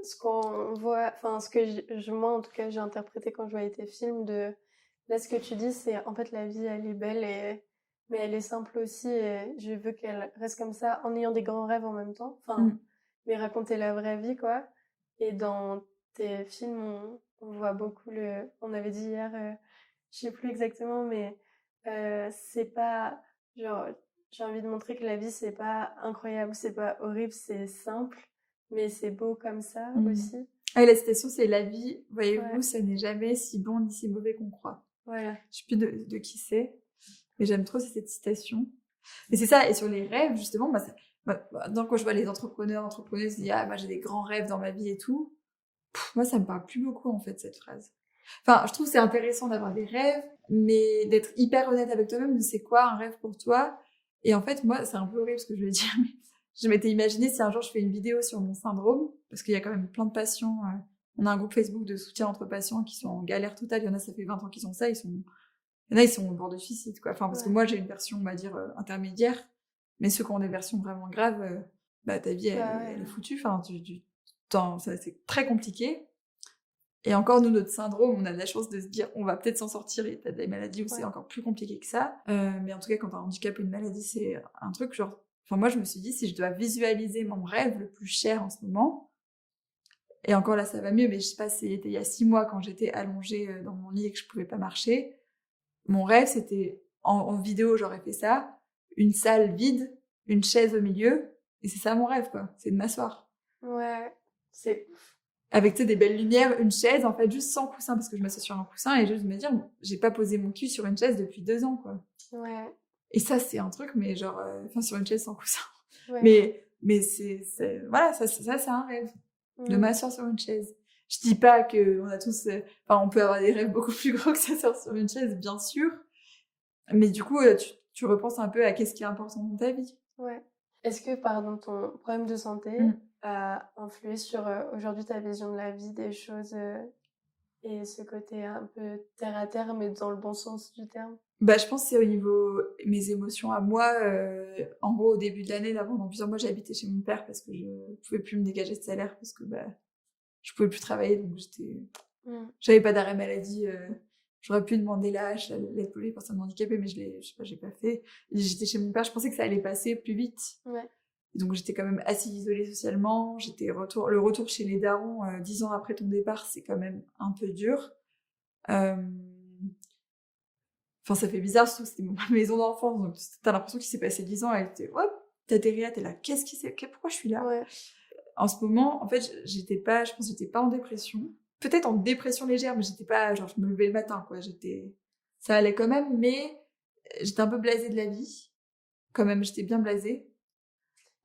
ce qu'on voit, enfin, ce que moi, en tout cas, j'ai interprété quand je voyais tes films. Là, ce que tu dis, c'est en fait, la vie, elle est belle, mais elle est simple aussi. Et je veux qu'elle reste comme ça en ayant des grands rêves en même temps. Enfin, mais raconter la vraie vie, quoi. Et dans tes films, on voit beaucoup on avait dit hier, je sais plus exactement, mais c'est pas genre, j'ai envie de montrer que la vie c'est pas incroyable, c'est pas horrible, c'est simple, mais c'est beau comme ça aussi. Ah, la citation, c'est la vie, voyez-vous, ça n'est jamais si bon ni si mauvais qu'on croit. Voilà. Je sais plus de qui c'est, mais j'aime trop cette citation. Et c'est ça, et sur les rêves, justement, quand je vois les entrepreneuses dire, moi j'ai des grands rêves dans ma vie et tout, moi ça me parle plus beaucoup en fait cette phrase. Enfin, je trouve que c'est intéressant d'avoir des rêves, mais d'être hyper honnête avec toi-même de c'est quoi un rêve pour toi. Et en fait, moi, c'est un peu horrible ce que je veux dire, mais je m'étais imaginé si un jour je fais une vidéo sur mon syndrome, parce qu'il y a quand même plein de patients. On a un groupe Facebook de soutien entre patients qui sont en galère totale. Il y en a, ça fait 20 ans qu'ils ont ça, il y en a, ils sont au bord de suicide, quoi. Enfin, parce que moi, j'ai une version, on va dire, intermédiaire. Mais ceux qui ont des versions vraiment graves, ta vie, elle est foutue. Enfin, c'est très compliqué. Et encore, nous, notre syndrome, on a de la chance de se dire, on va peut-être s'en sortir. Et t'as des maladies où c'est encore plus compliqué que ça. Mais en tout cas, quand t'as un handicap ou une maladie, c'est un truc genre... Enfin, moi, je me suis dit, si je dois visualiser mon rêve le plus cher en ce moment, et encore là, ça va mieux, mais je sais pas, c'était il y a 6 mois quand j'étais allongée dans mon lit et que je pouvais pas marcher. Mon rêve, c'était, en vidéo, j'aurais fait ça, une salle vide, une chaise au milieu, et c'est ça mon rêve, quoi. C'est de m'asseoir. Ouais, c'est ouf. Avec, tu sais, des belles lumières, une chaise, en fait, juste sans coussin, parce que je m'assois sur un coussin, et juste me dire, j'ai pas posé mon cul sur une chaise depuis 2 ans, quoi. Ouais. Et ça, c'est un truc, mais genre, sur une chaise sans coussin. Ouais. Mais voilà, ça, c'est un rêve. De m'asseoir sur une chaise. Je dis pas que on a tous, on peut avoir des rêves beaucoup plus gros que s'asseoir sur une chaise, bien sûr. Mais du coup, tu repenses un peu à qu'est-ce qui est important dans ta vie. Ouais. Est-ce que, par exemple, ton problème de santé a influé sur aujourd'hui ta vision de la vie, des choses et ce côté un peu terre à terre, mais dans le bon sens du terme? Je pense que c'est au niveau mes émotions à moi. En gros, au début de l'année, là, pendant plusieurs mois, j'ai habité chez mon père parce que je pouvais plus me dégager de salaire parce que je pouvais plus travailler, donc j'avais pas d'arrêt maladie. J'aurais pu demander l'âge, l'aide pour les personnes handicapées, mais j'ai pas fait. Et j'étais chez mon père, je pensais que ça allait passer plus vite. Ouais. Et donc j'étais quand même assez isolée socialement. Le retour chez les darons 10 ans après ton départ, c'est quand même un peu dur. Enfin, ça fait bizarre, surtout que c'était ma maison d'enfance, donc t'as l'impression qu'il s'est passé 10 ans, et hop, t'atterris là, t'es là, pourquoi je suis là? Ouais. En ce moment, en fait, je pense que j'étais pas en dépression. Peut-être en dépression légère, mais j'étais pas, genre, je me levais le matin, quoi. Ça allait quand même, mais j'étais un peu blasée de la vie. Quand même, j'étais bien blasée.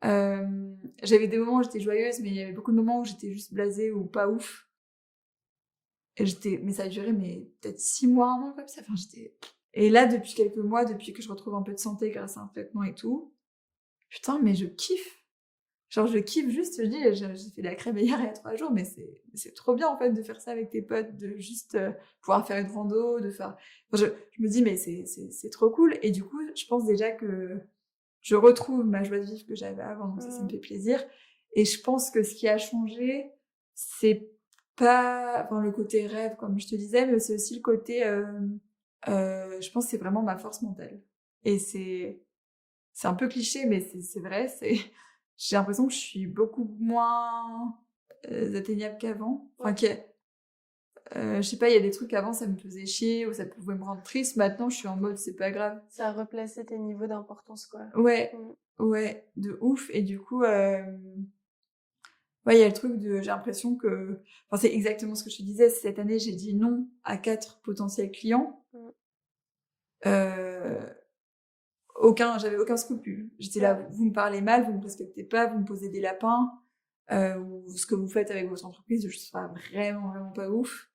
J'avais des moments où j'étais joyeuse, mais il y avait beaucoup de moments où j'étais juste blasée ou pas ouf. Mais ça a duré, peut-être 6 mois, 1 an, comme ça. Enfin, et là, depuis quelques mois, depuis que je retrouve un peu de santé grâce à un traitement et tout, putain, mais je kiffe. Genre, je kiffe juste, je dis, j'ai fait de la crème hier il y a 3 jours, mais c'est trop bien, en fait, de faire ça avec tes potes, de juste pouvoir faire une rando, de faire... Enfin, je me dis, mais c'est trop cool. Et du coup, je pense déjà que je retrouve ma joie de vivre que j'avais avant, donc ça me fait plaisir. Et je pense que ce qui a changé, c'est pas le côté rêve, comme je te disais, mais c'est aussi le côté... je pense que c'est vraiment ma force mentale. Et c'est un peu cliché, mais c'est vrai, j'ai l'impression que je suis beaucoup moins atteignable qu'avant. Enfin, je sais pas, il y a des trucs avant, ça me faisait chier ou ça pouvait me rendre triste. Maintenant, je suis en mode, c'est pas grave. Ça a replacé tes niveaux d'importance, quoi. Ouais, ouais, de ouf. Et du coup, il y a le truc de, j'ai l'impression que, enfin, c'est exactement ce que je te disais. Cette année, j'ai dit non à 4 potentiels clients. J'avais aucun scrupule. J'étais là, vous me parlez mal, vous me respectez pas, vous me posez des lapins, ou ce que vous faites avec votre entreprise, je trouve vraiment, vraiment pas ouf.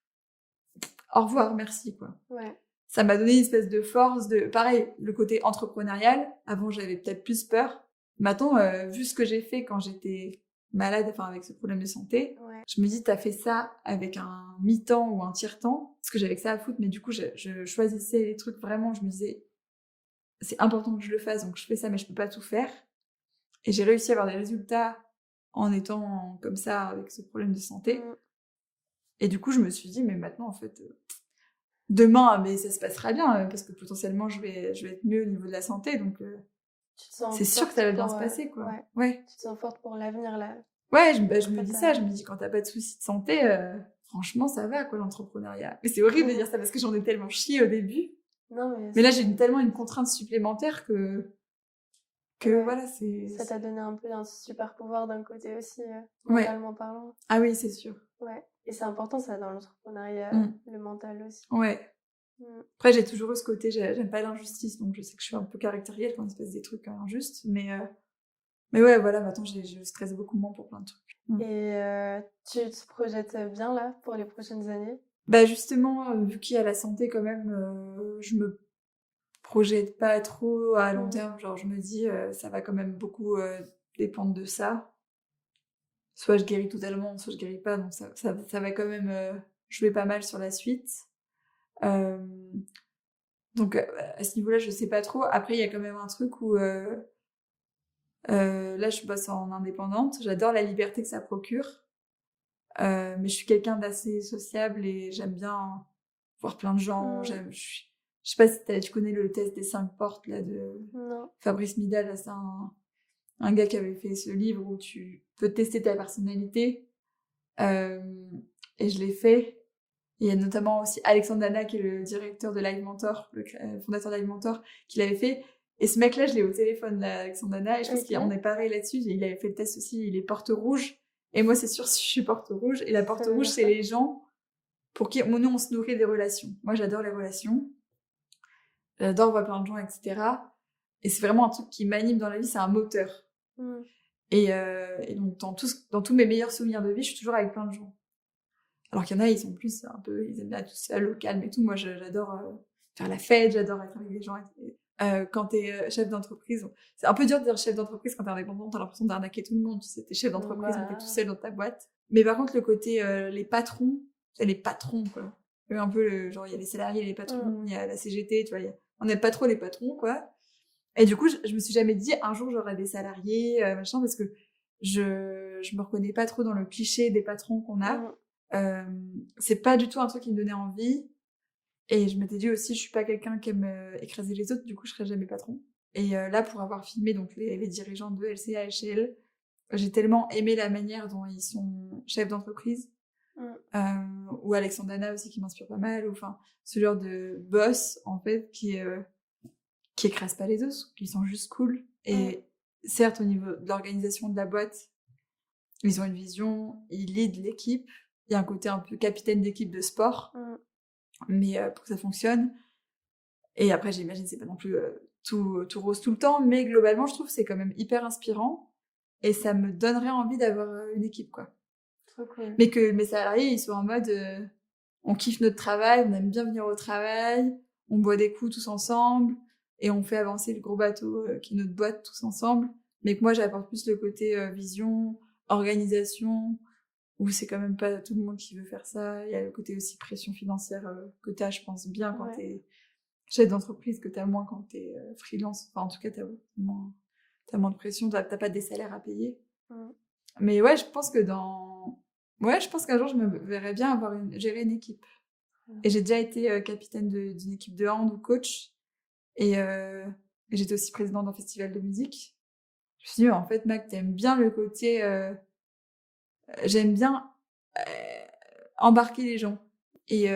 Au revoir, merci, quoi. Ouais. Ça m'a donné une espèce de force pareil, le côté entrepreneurial. Avant, j'avais peut-être plus peur. Maintenant, vu ce que j'ai fait quand j'étais malade, enfin, avec ce problème de santé, je me dis, t'as fait ça avec un mi-temps ou un tiers-temps, parce que j'avais que ça à foutre, mais du coup, je choisissais les trucs vraiment, je me disais, c'est important que je le fasse, donc je fais ça, mais je peux pas tout faire. Et j'ai réussi à avoir des résultats en étant comme ça, avec ce problème de santé. Et du coup, je me suis dit, mais maintenant, en fait, demain, mais ça se passera bien, parce que potentiellement, je vais être mieux au niveau de la santé, donc c'est sûr que ça va bien se passer, quoi. Ouais. Tu te sens forte pour l'avenir, là. Ouais, je me dis ça, je me dis, quand t'as pas de soucis de santé, franchement, ça va, quoi, l'entrepreneuriat. Mais c'est horrible de dire ça, parce que j'en ai tellement chié au début. Non, mais là, j'ai tellement une contrainte supplémentaire que voilà, ça t'a donné un peu un super pouvoir d'un côté aussi, mentalement parlant. Ah oui, c'est sûr. Ouais. Et c'est important, ça, dans l'entrepreneuriat, le mental aussi. Ouais. Après, j'ai toujours eu ce côté, j'aime pas l'injustice, donc je sais que je suis un peu caractérielle quand il se passe des trucs injustes, mais ouais, voilà, maintenant, je stresse beaucoup moins pour plein de trucs. Et tu te projettes bien, là, pour les prochaines années? Justement, vu qu'il y a la santé, quand même, je me projette pas trop à long terme. Genre, je me dis, ça va quand même beaucoup dépendre de ça. Soit je guéris totalement, soit je guéris pas. Donc, ça va quand même jouer pas mal sur la suite. Donc, à ce niveau-là, je sais pas trop. Après, il y a quand même un truc où Là, je bosse en indépendante. J'adore la liberté que ça procure. Mais je suis quelqu'un d'assez sociable et j'aime bien voir plein de gens. Je sais pas si tu connais le test des 5 portes là de Non. Fabrice Midal. Là, c'est un gars qui avait fait ce livre où tu peux tester ta personnalité. Et je l'ai fait. Il y a notamment aussi Alexandre Dana, qui est le directeur de Live Mentor, le fondateur de Live Mentor, qui l'avait fait. Et ce mec-là, je l'ai au téléphone, là, Alexandre Dana, et je pense qu'on est pareil là-dessus. Il avait fait le test aussi, il est porte rouge. Et moi, c'est sûr, si je suis porte rouge. Et la porte rouge, c'est les gens pour qui nous, on se nourrit des relations. Moi, j'adore les relations. J'adore voir plein de gens, etc. Et c'est vraiment un truc qui m'anime dans la vie, c'est un moteur. Et donc, dans tous mes meilleurs souvenirs de vie, je suis toujours avec plein de gens. Alors qu'il y en a, ils sont plus un peu, ils aiment bien tout seul, au calme et tout. Moi, j'adore faire la fête, j'adore être avec des gens. Quand t'es chef d'entreprise, c'est un peu dur de dire chef d'entreprise quand t'es indépendant, t'as l'impression d'arnaquer tout le monde. Tu sais, t'es chef d'entreprise, mais t'es tout seul dans ta boîte. Mais par contre, le côté les patrons, c'est les patrons, quoi. Un peu, genre, il y a les salariés, les patrons, il y a la CGT, tu vois. On n'aime pas trop les patrons, quoi. Et du coup, je me suis jamais dit, un jour, j'aurai des salariés, machin, parce que je me reconnais pas trop dans le cliché des patrons qu'on a. C'est pas du tout un truc qui me donnait envie. Et je m'étais dit aussi, je suis pas quelqu'un qui aime écraser les autres, du coup, je serai jamais patron. Et là, pour avoir filmé donc les dirigeants de LCA, HL, j'ai tellement aimé la manière dont ils sont chefs d'entreprise. Ou Alexandre Dana aussi, qui m'inspire pas mal. Ou enfin, ce genre de boss, en fait, qui écrasent pas les autres, qui sont juste cool. Et certes, au niveau de l'organisation de la boîte, ils ont une vision, ils lead l'équipe. Il y a un côté un peu capitaine d'équipe de sport, mais pour que ça fonctionne. Et après, j'imagine c'est pas non plus tout rose tout le temps, mais globalement, je trouve que c'est quand même hyper inspirant et ça me donnerait envie d'avoir une équipe, quoi. Trop cool. Mais que mes salariés, ils soient en mode on kiffe notre travail, on aime bien venir au travail, on boit des coups tous ensemble et on fait avancer le gros bateau qui est notre boîte tous ensemble. Mais que moi, j'apporte plus le côté vision, organisation, où c'est quand même pas tout le monde qui veut faire ça. Il y a le côté aussi pression financière que t'as, je pense, bien quand t'es chef d'entreprise, que t'as moins quand t'es freelance. Enfin, en tout cas, t'as moins de pression, t'as pas des salaires à payer. Mais ouais, je pense qu'un jour, je me verrais bien gérer une équipe. Et j'ai déjà été capitaine d'une équipe de hand ou coach. Et j'étais aussi présidente d'un festival de musique. Je me suis dit, en fait, Mac, t'aimes bien le côté... j'aime bien embarquer les gens. Et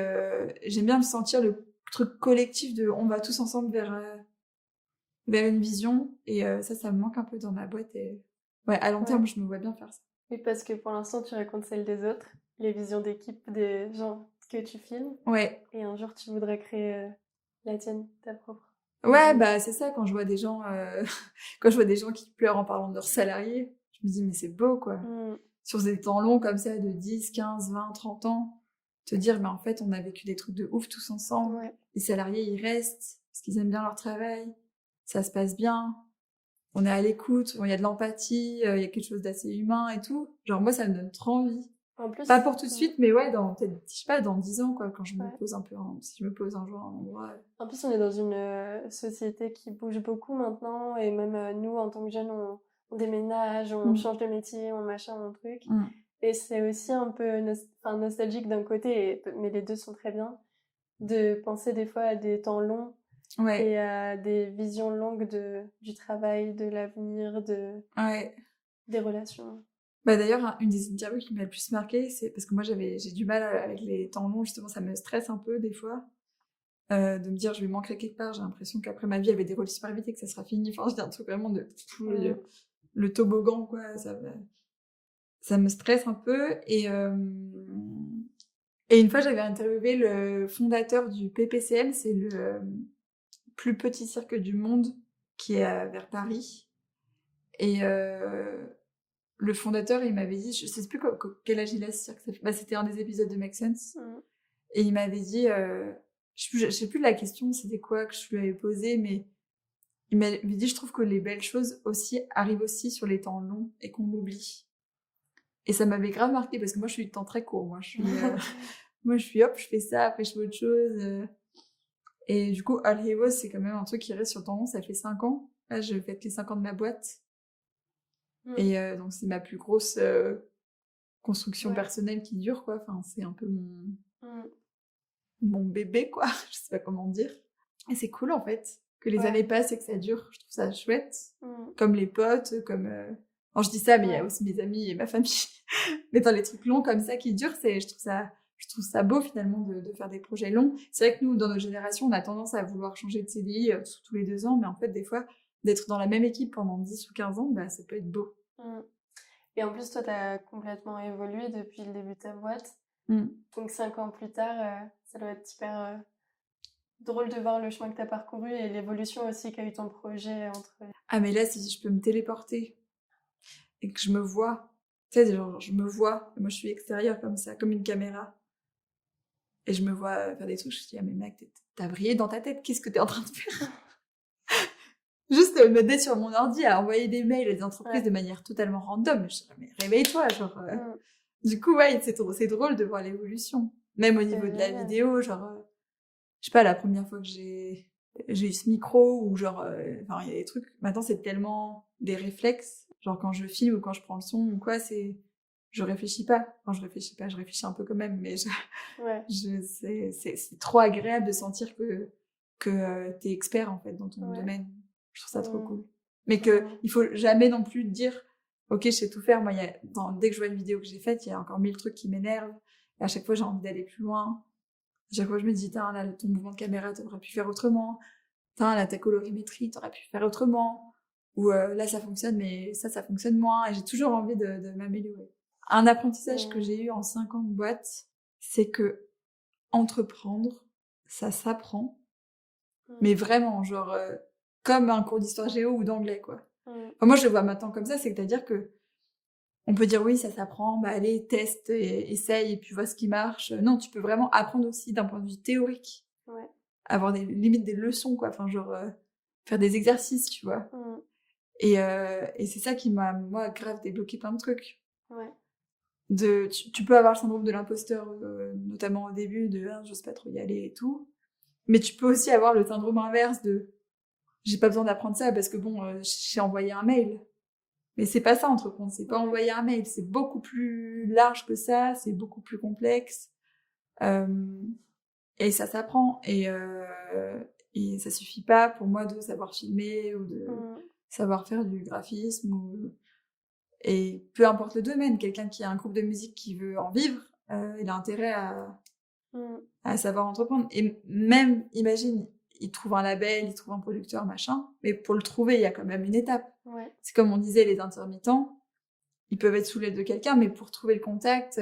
j'aime bien sentir le truc collectif de on va tous ensemble vers une vision. Et ça me manque un peu dans ma boîte. Et ouais, à long terme, je me vois bien faire ça. Oui, parce que pour l'instant, tu racontes celle des autres, les visions d'équipe des gens que tu filmes. Ouais. Et un jour, tu voudrais créer la tienne, ta propre. Ouais, bah c'est ça, quand je vois des gens quand je vois des gens qui pleurent en parlant de leurs salariés, je me dis mais c'est beau, quoi. Sur des temps longs comme ça, de 10, 15, 20, 30 ans, te dire mais en fait, on a vécu des trucs de ouf tous ensemble. Les salariés, ils restent parce qu'ils aiment bien leur travail. Ça se passe bien. On est à l'écoute, il y a de l'empathie, il y a quelque chose d'assez humain et tout. Genre moi, ça me donne trop envie. En plus, pas pour tout de suite, mais ouais, peut-être, je sais pas, dans 10 ans, quoi, quand je me pose si je me pose un jour à un endroit. En plus, on est dans une société qui bouge beaucoup maintenant, et même nous, en tant que jeunes, on déménage, on change de métier, on machin, on truc. Et c'est aussi un peu nostalgique d'un côté, mais les deux sont très bien, de penser des fois à des temps longs et à des visions longues du travail, de l'avenir, des relations. Bah d'ailleurs, une des interviews qui m'a le plus marqué, c'est parce que moi j'ai du mal avec les temps longs, justement, ça me stresse un peu des fois, de me dire je vais manquer quelque part, j'ai l'impression qu'après ma vie elle va dérouler super vite et que ça sera fini. Enfin, je dis un truc vraiment de le toboggan, quoi, ça me stresse un peu. Et une fois j'avais interviewé le fondateur du PPCM, c'est le plus petit cirque du monde qui est vers Paris. Et le fondateur, il m'avait dit, je sais plus quel âge il a, ce cirque. C'était un des épisodes de Make Sense. Et il m'avait dit, je sais plus la question, c'était quoi que je lui avais posé, mais il m'avait dit, je trouve que les belles choses aussi arrivent aussi sur les temps longs et qu'on l'oublie. Et ça m'avait grave marqué parce que moi, je suis du temps très court. Moi, je suis hop, je fais ça, après je fais autre chose. Et du coup, All Heroes, c'est quand même un truc qui reste sur le temps long. Ça fait 5 ans. Là, je fête les 5 ans de ma boîte. Et donc, c'est ma plus grosse construction personnelle qui dure, quoi. Enfin, c'est un peu mon bébé, quoi. Je sais pas comment dire. Et c'est cool, en fait, que les années passent et que ça dure. Je trouve ça chouette. Comme les potes, comme... Non, je dis ça, mais il y a aussi mes amis et ma famille. Mais dans les trucs longs comme ça qui durent, je trouve ça beau, finalement, de faire des projets longs. C'est vrai que nous, dans notre génération, on a tendance à vouloir changer de CDI tous les 2 ans, mais en fait, des fois, d'être dans la même équipe pendant 10 ou 15 ans, bah, ça peut être beau. Et en plus, toi, t'as complètement évolué depuis le début de ta boîte. Donc 5 ans plus tard, ça doit être hyper drôle de voir le chemin que t'as parcouru et l'évolution aussi qu'a eu ton projet entre... Ah, mais là, si je peux me téléporter et que je me vois, tu sais, genre, je me vois, moi je suis extérieure comme ça, comme une caméra, et je me vois faire des trucs, je dis, ah mais mec, t'as brillé dans ta tête, qu'est-ce que t'es en train de faire? Juste me mettre sur mon ordi à envoyer des mails à des entreprises de manière totalement random. Je dis, mais réveille-toi, genre. Du coup, ouais, c'est drôle de voir l'évolution. Même au niveau de la vidéo, genre, je sais pas, la première fois que j'ai eu ce micro, ou genre, enfin, il y a des trucs, maintenant c'est tellement des réflexes, genre quand je filme ou quand je prends le son ou quoi, je réfléchis pas. Enfin, je réfléchis un peu quand même, mais c'est trop agréable de sentir que t'es expert, en fait, dans ton domaine. Je trouve ça trop cool. Mais il faut jamais non plus dire, ok, je sais tout faire. Moi, dès que je vois une vidéo que j'ai faite, il y a encore 1000 trucs qui m'énervent. Et à chaque fois, j'ai envie d'aller plus loin. À chaque fois, je me dis, là, ton mouvement de caméra, t'aurais pu faire autrement. Là, ta colorimétrie, t'aurais pu faire autrement. Ou là, ça fonctionne, mais ça fonctionne moins. Et j'ai toujours envie de m'améliorer. Un apprentissage que j'ai eu en 5 ans de boîte, c'est que entreprendre, ça s'apprend. Mais vraiment, genre, comme un cours d'histoire géo ou d'anglais, quoi. Enfin, moi, je le vois maintenant comme ça, c'est-à-dire que on peut dire oui, ça s'apprend, bah allez, teste, essaye, et puis vois ce qui marche. Non, tu peux vraiment apprendre aussi d'un point de vue théorique. Avoir limite des leçons, quoi. Enfin, genre, faire des exercices, tu vois. Et c'est ça qui m'a, moi, grave débloqué plein de trucs. Tu peux avoir le syndrome de l'imposteur, notamment au début, j'ose pas trop y aller et tout. Mais tu peux aussi avoir le syndrome inverse de j'ai pas besoin d'apprendre ça parce que bon, j'ai envoyé un mail. Mais c'est pas ça, entreprendre, c'est pas envoyer un mail, c'est beaucoup plus large que ça, c'est beaucoup plus complexe. Et ça s'apprend. Et ça suffit pas pour moi de savoir filmer ou de savoir faire du graphisme. Et peu importe le domaine, quelqu'un qui a un groupe de musique qui veut en vivre, il a intérêt à savoir entreprendre. Et même, imagine, il trouve un label, il trouve un producteur, machin, mais pour le trouver, il y a quand même une étape. C'est comme on disait, les intermittents, ils peuvent être sous l'aide de quelqu'un, mais pour trouver le contact,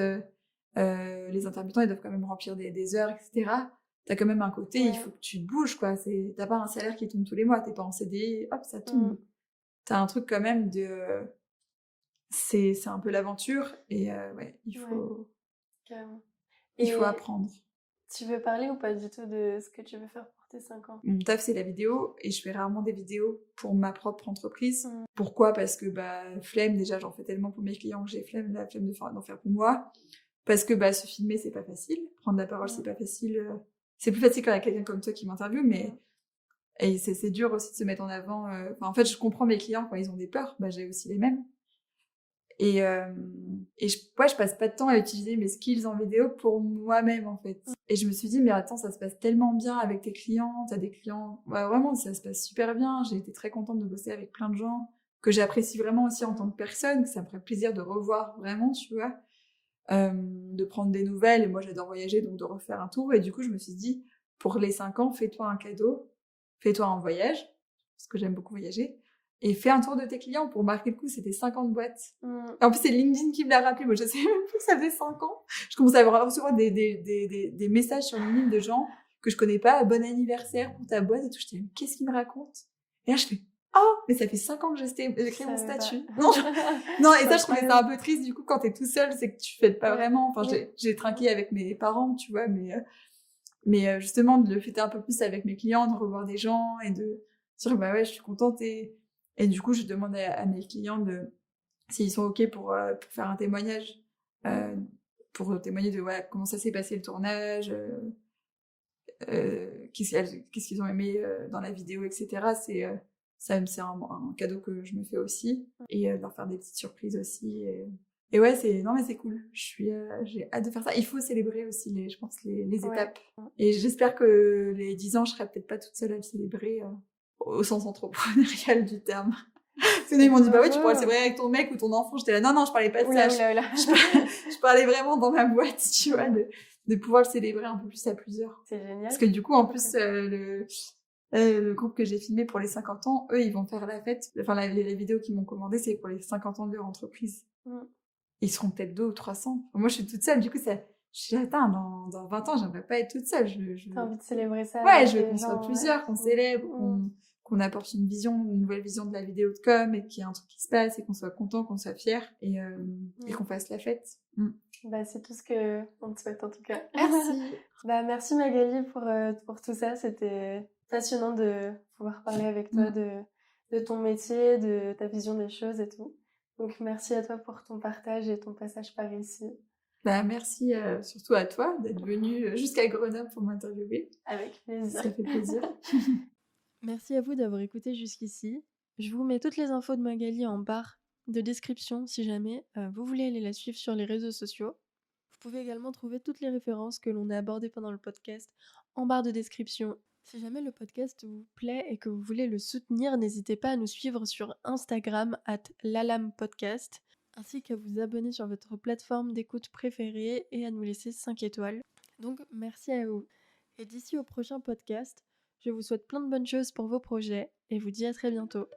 les intermittents, ils doivent quand même remplir des heures, etc. T'as quand même un côté, il faut que tu te bouges, quoi. T'as pas un salaire qui tombe tous les mois, t'es pas en CDI, hop, ça tombe. T'as un truc quand même de... c'est un peu l'aventure, et il faut... Il faut apprendre. Tu veux parler ou pas du tout de ce que tu veux faire pour tes 5 ans? Mon taf, c'est la vidéo, et je fais rarement des vidéos pour ma propre entreprise. Pourquoi? Parce que, flemme, déjà, j'en fais tellement pour mes clients que j'ai la flemme d'en faire pour moi. Parce que, se filmer, c'est pas facile. Prendre la parole, c'est pas facile. C'est plus facile quand il y a quelqu'un comme toi qui m'interviewe, mais... Et c'est dur aussi de se mettre en avant. En fait, je comprends mes clients quand ils ont des peurs. J'ai aussi les mêmes. Et je passe pas de temps à utiliser mes skills en vidéo pour moi-même, en fait. Et je me suis dit, mais attends, ça se passe tellement bien avec tes clients. T'as des clients... Ouais, vraiment, ça se passe super bien. J'ai été très contente de bosser avec plein de gens que j'apprécie vraiment aussi en tant que personne, que ça me ferait plaisir de revoir vraiment, tu vois. De prendre des nouvelles. Et moi, j'adore voyager, donc de refaire un tour. Et du coup, je me suis dit, pour les 5 ans, fais-toi un cadeau. Fais-toi un voyage, parce que j'aime beaucoup voyager. Et fais un tour de tes clients pour marquer le coup, c'était 50 boîtes. En plus, c'est LinkedIn qui me l'a rappelé. Moi, je sais même plus que ça faisait 5 ans. Je commençais à recevoir des messages sur LinkedIn de gens que je connais pas. Bon anniversaire pour ta boîte et tout. Je dis, mais qu'est-ce qu'il me raconte? Et là, je fais, oh, mais ça fait 5 ans que j'ai créé mon statut. Non, et ça, je trouvais ça un peu triste. Du coup, quand t'es tout seul, c'est que tu fêtes pas vraiment. Enfin, j'ai trinqué avec mes parents, tu vois, mais justement, de le fêter un peu plus avec mes clients, de revoir des gens et de dire, je suis contente. Et du coup, je demande à mes clients s'ils sont OK pour faire un témoignage, pour témoigner de comment ça s'est passé le tournage, qu'est-ce qu'ils ont aimé dans la vidéo, etc. Ça, c'est un cadeau que je me fais aussi. Et leur faire des petites surprises aussi. Et ouais, non, mais c'est cool. J'ai hâte de faire ça. Il faut célébrer aussi, je pense, les Ouais. étapes. Et j'espère que les 10 ans, je serai peut-être pas toute seule à le célébrer au sens entrepreneurial du terme. Parce que ils m'ont dit, bah ouais, tu pourrais le célébrer avec ton mec ou ton enfant. J'étais là, non, je parlais pas de ça. Je parlais vraiment dans ma boîte, tu vois, de pouvoir le célébrer un peu plus à plusieurs. C'est génial. Parce que du coup, en plus, le groupe que j'ai filmé pour les 50 ans, eux, ils vont faire la fête. Enfin, les vidéos qu'ils m'ont commandées, c'est pour les 50 ans de leur entreprise. Ils seront peut-être 200 ou 300. Moi, je suis toute seule. Du coup, je suis là, attends, dans 20 ans, j'aimerais pas être toute seule. T'as envie de célébrer ça? Ouais, je veux qu'on soit plusieurs, qu'on célèbre, qu'on apporte une nouvelle vision de la vidéo de com et qu'il y ait un truc qui se passe et qu'on soit content, qu'on soit fier et qu'on fasse la fête. Bah, c'est tout ce qu'on te souhaite en tout cas. Merci. Merci Magali pour tout ça. C'était passionnant de pouvoir parler avec toi de ton métier, de ta vision des choses et tout. Donc merci à toi pour ton partage et ton passage par ici. Merci surtout à toi d'être venue jusqu'à Grenoble pour m'interviewer. Avec plaisir. Ça fait plaisir. Merci à vous d'avoir écouté jusqu'ici. Je vous mets toutes les infos de Magali en barre de description si jamais vous voulez aller la suivre sur les réseaux sociaux. Vous pouvez également trouver toutes les références que l'on a abordées pendant le podcast en barre de description. Si jamais le podcast vous plaît et que vous voulez le soutenir, n'hésitez pas à nous suivre sur Instagram @lalampodcast, ainsi qu'à vous abonner sur votre plateforme d'écoute préférée et à nous laisser 5 étoiles. Donc merci à vous. Et d'ici au prochain podcast, je vous souhaite plein de bonnes choses pour vos projets et vous dis à très bientôt.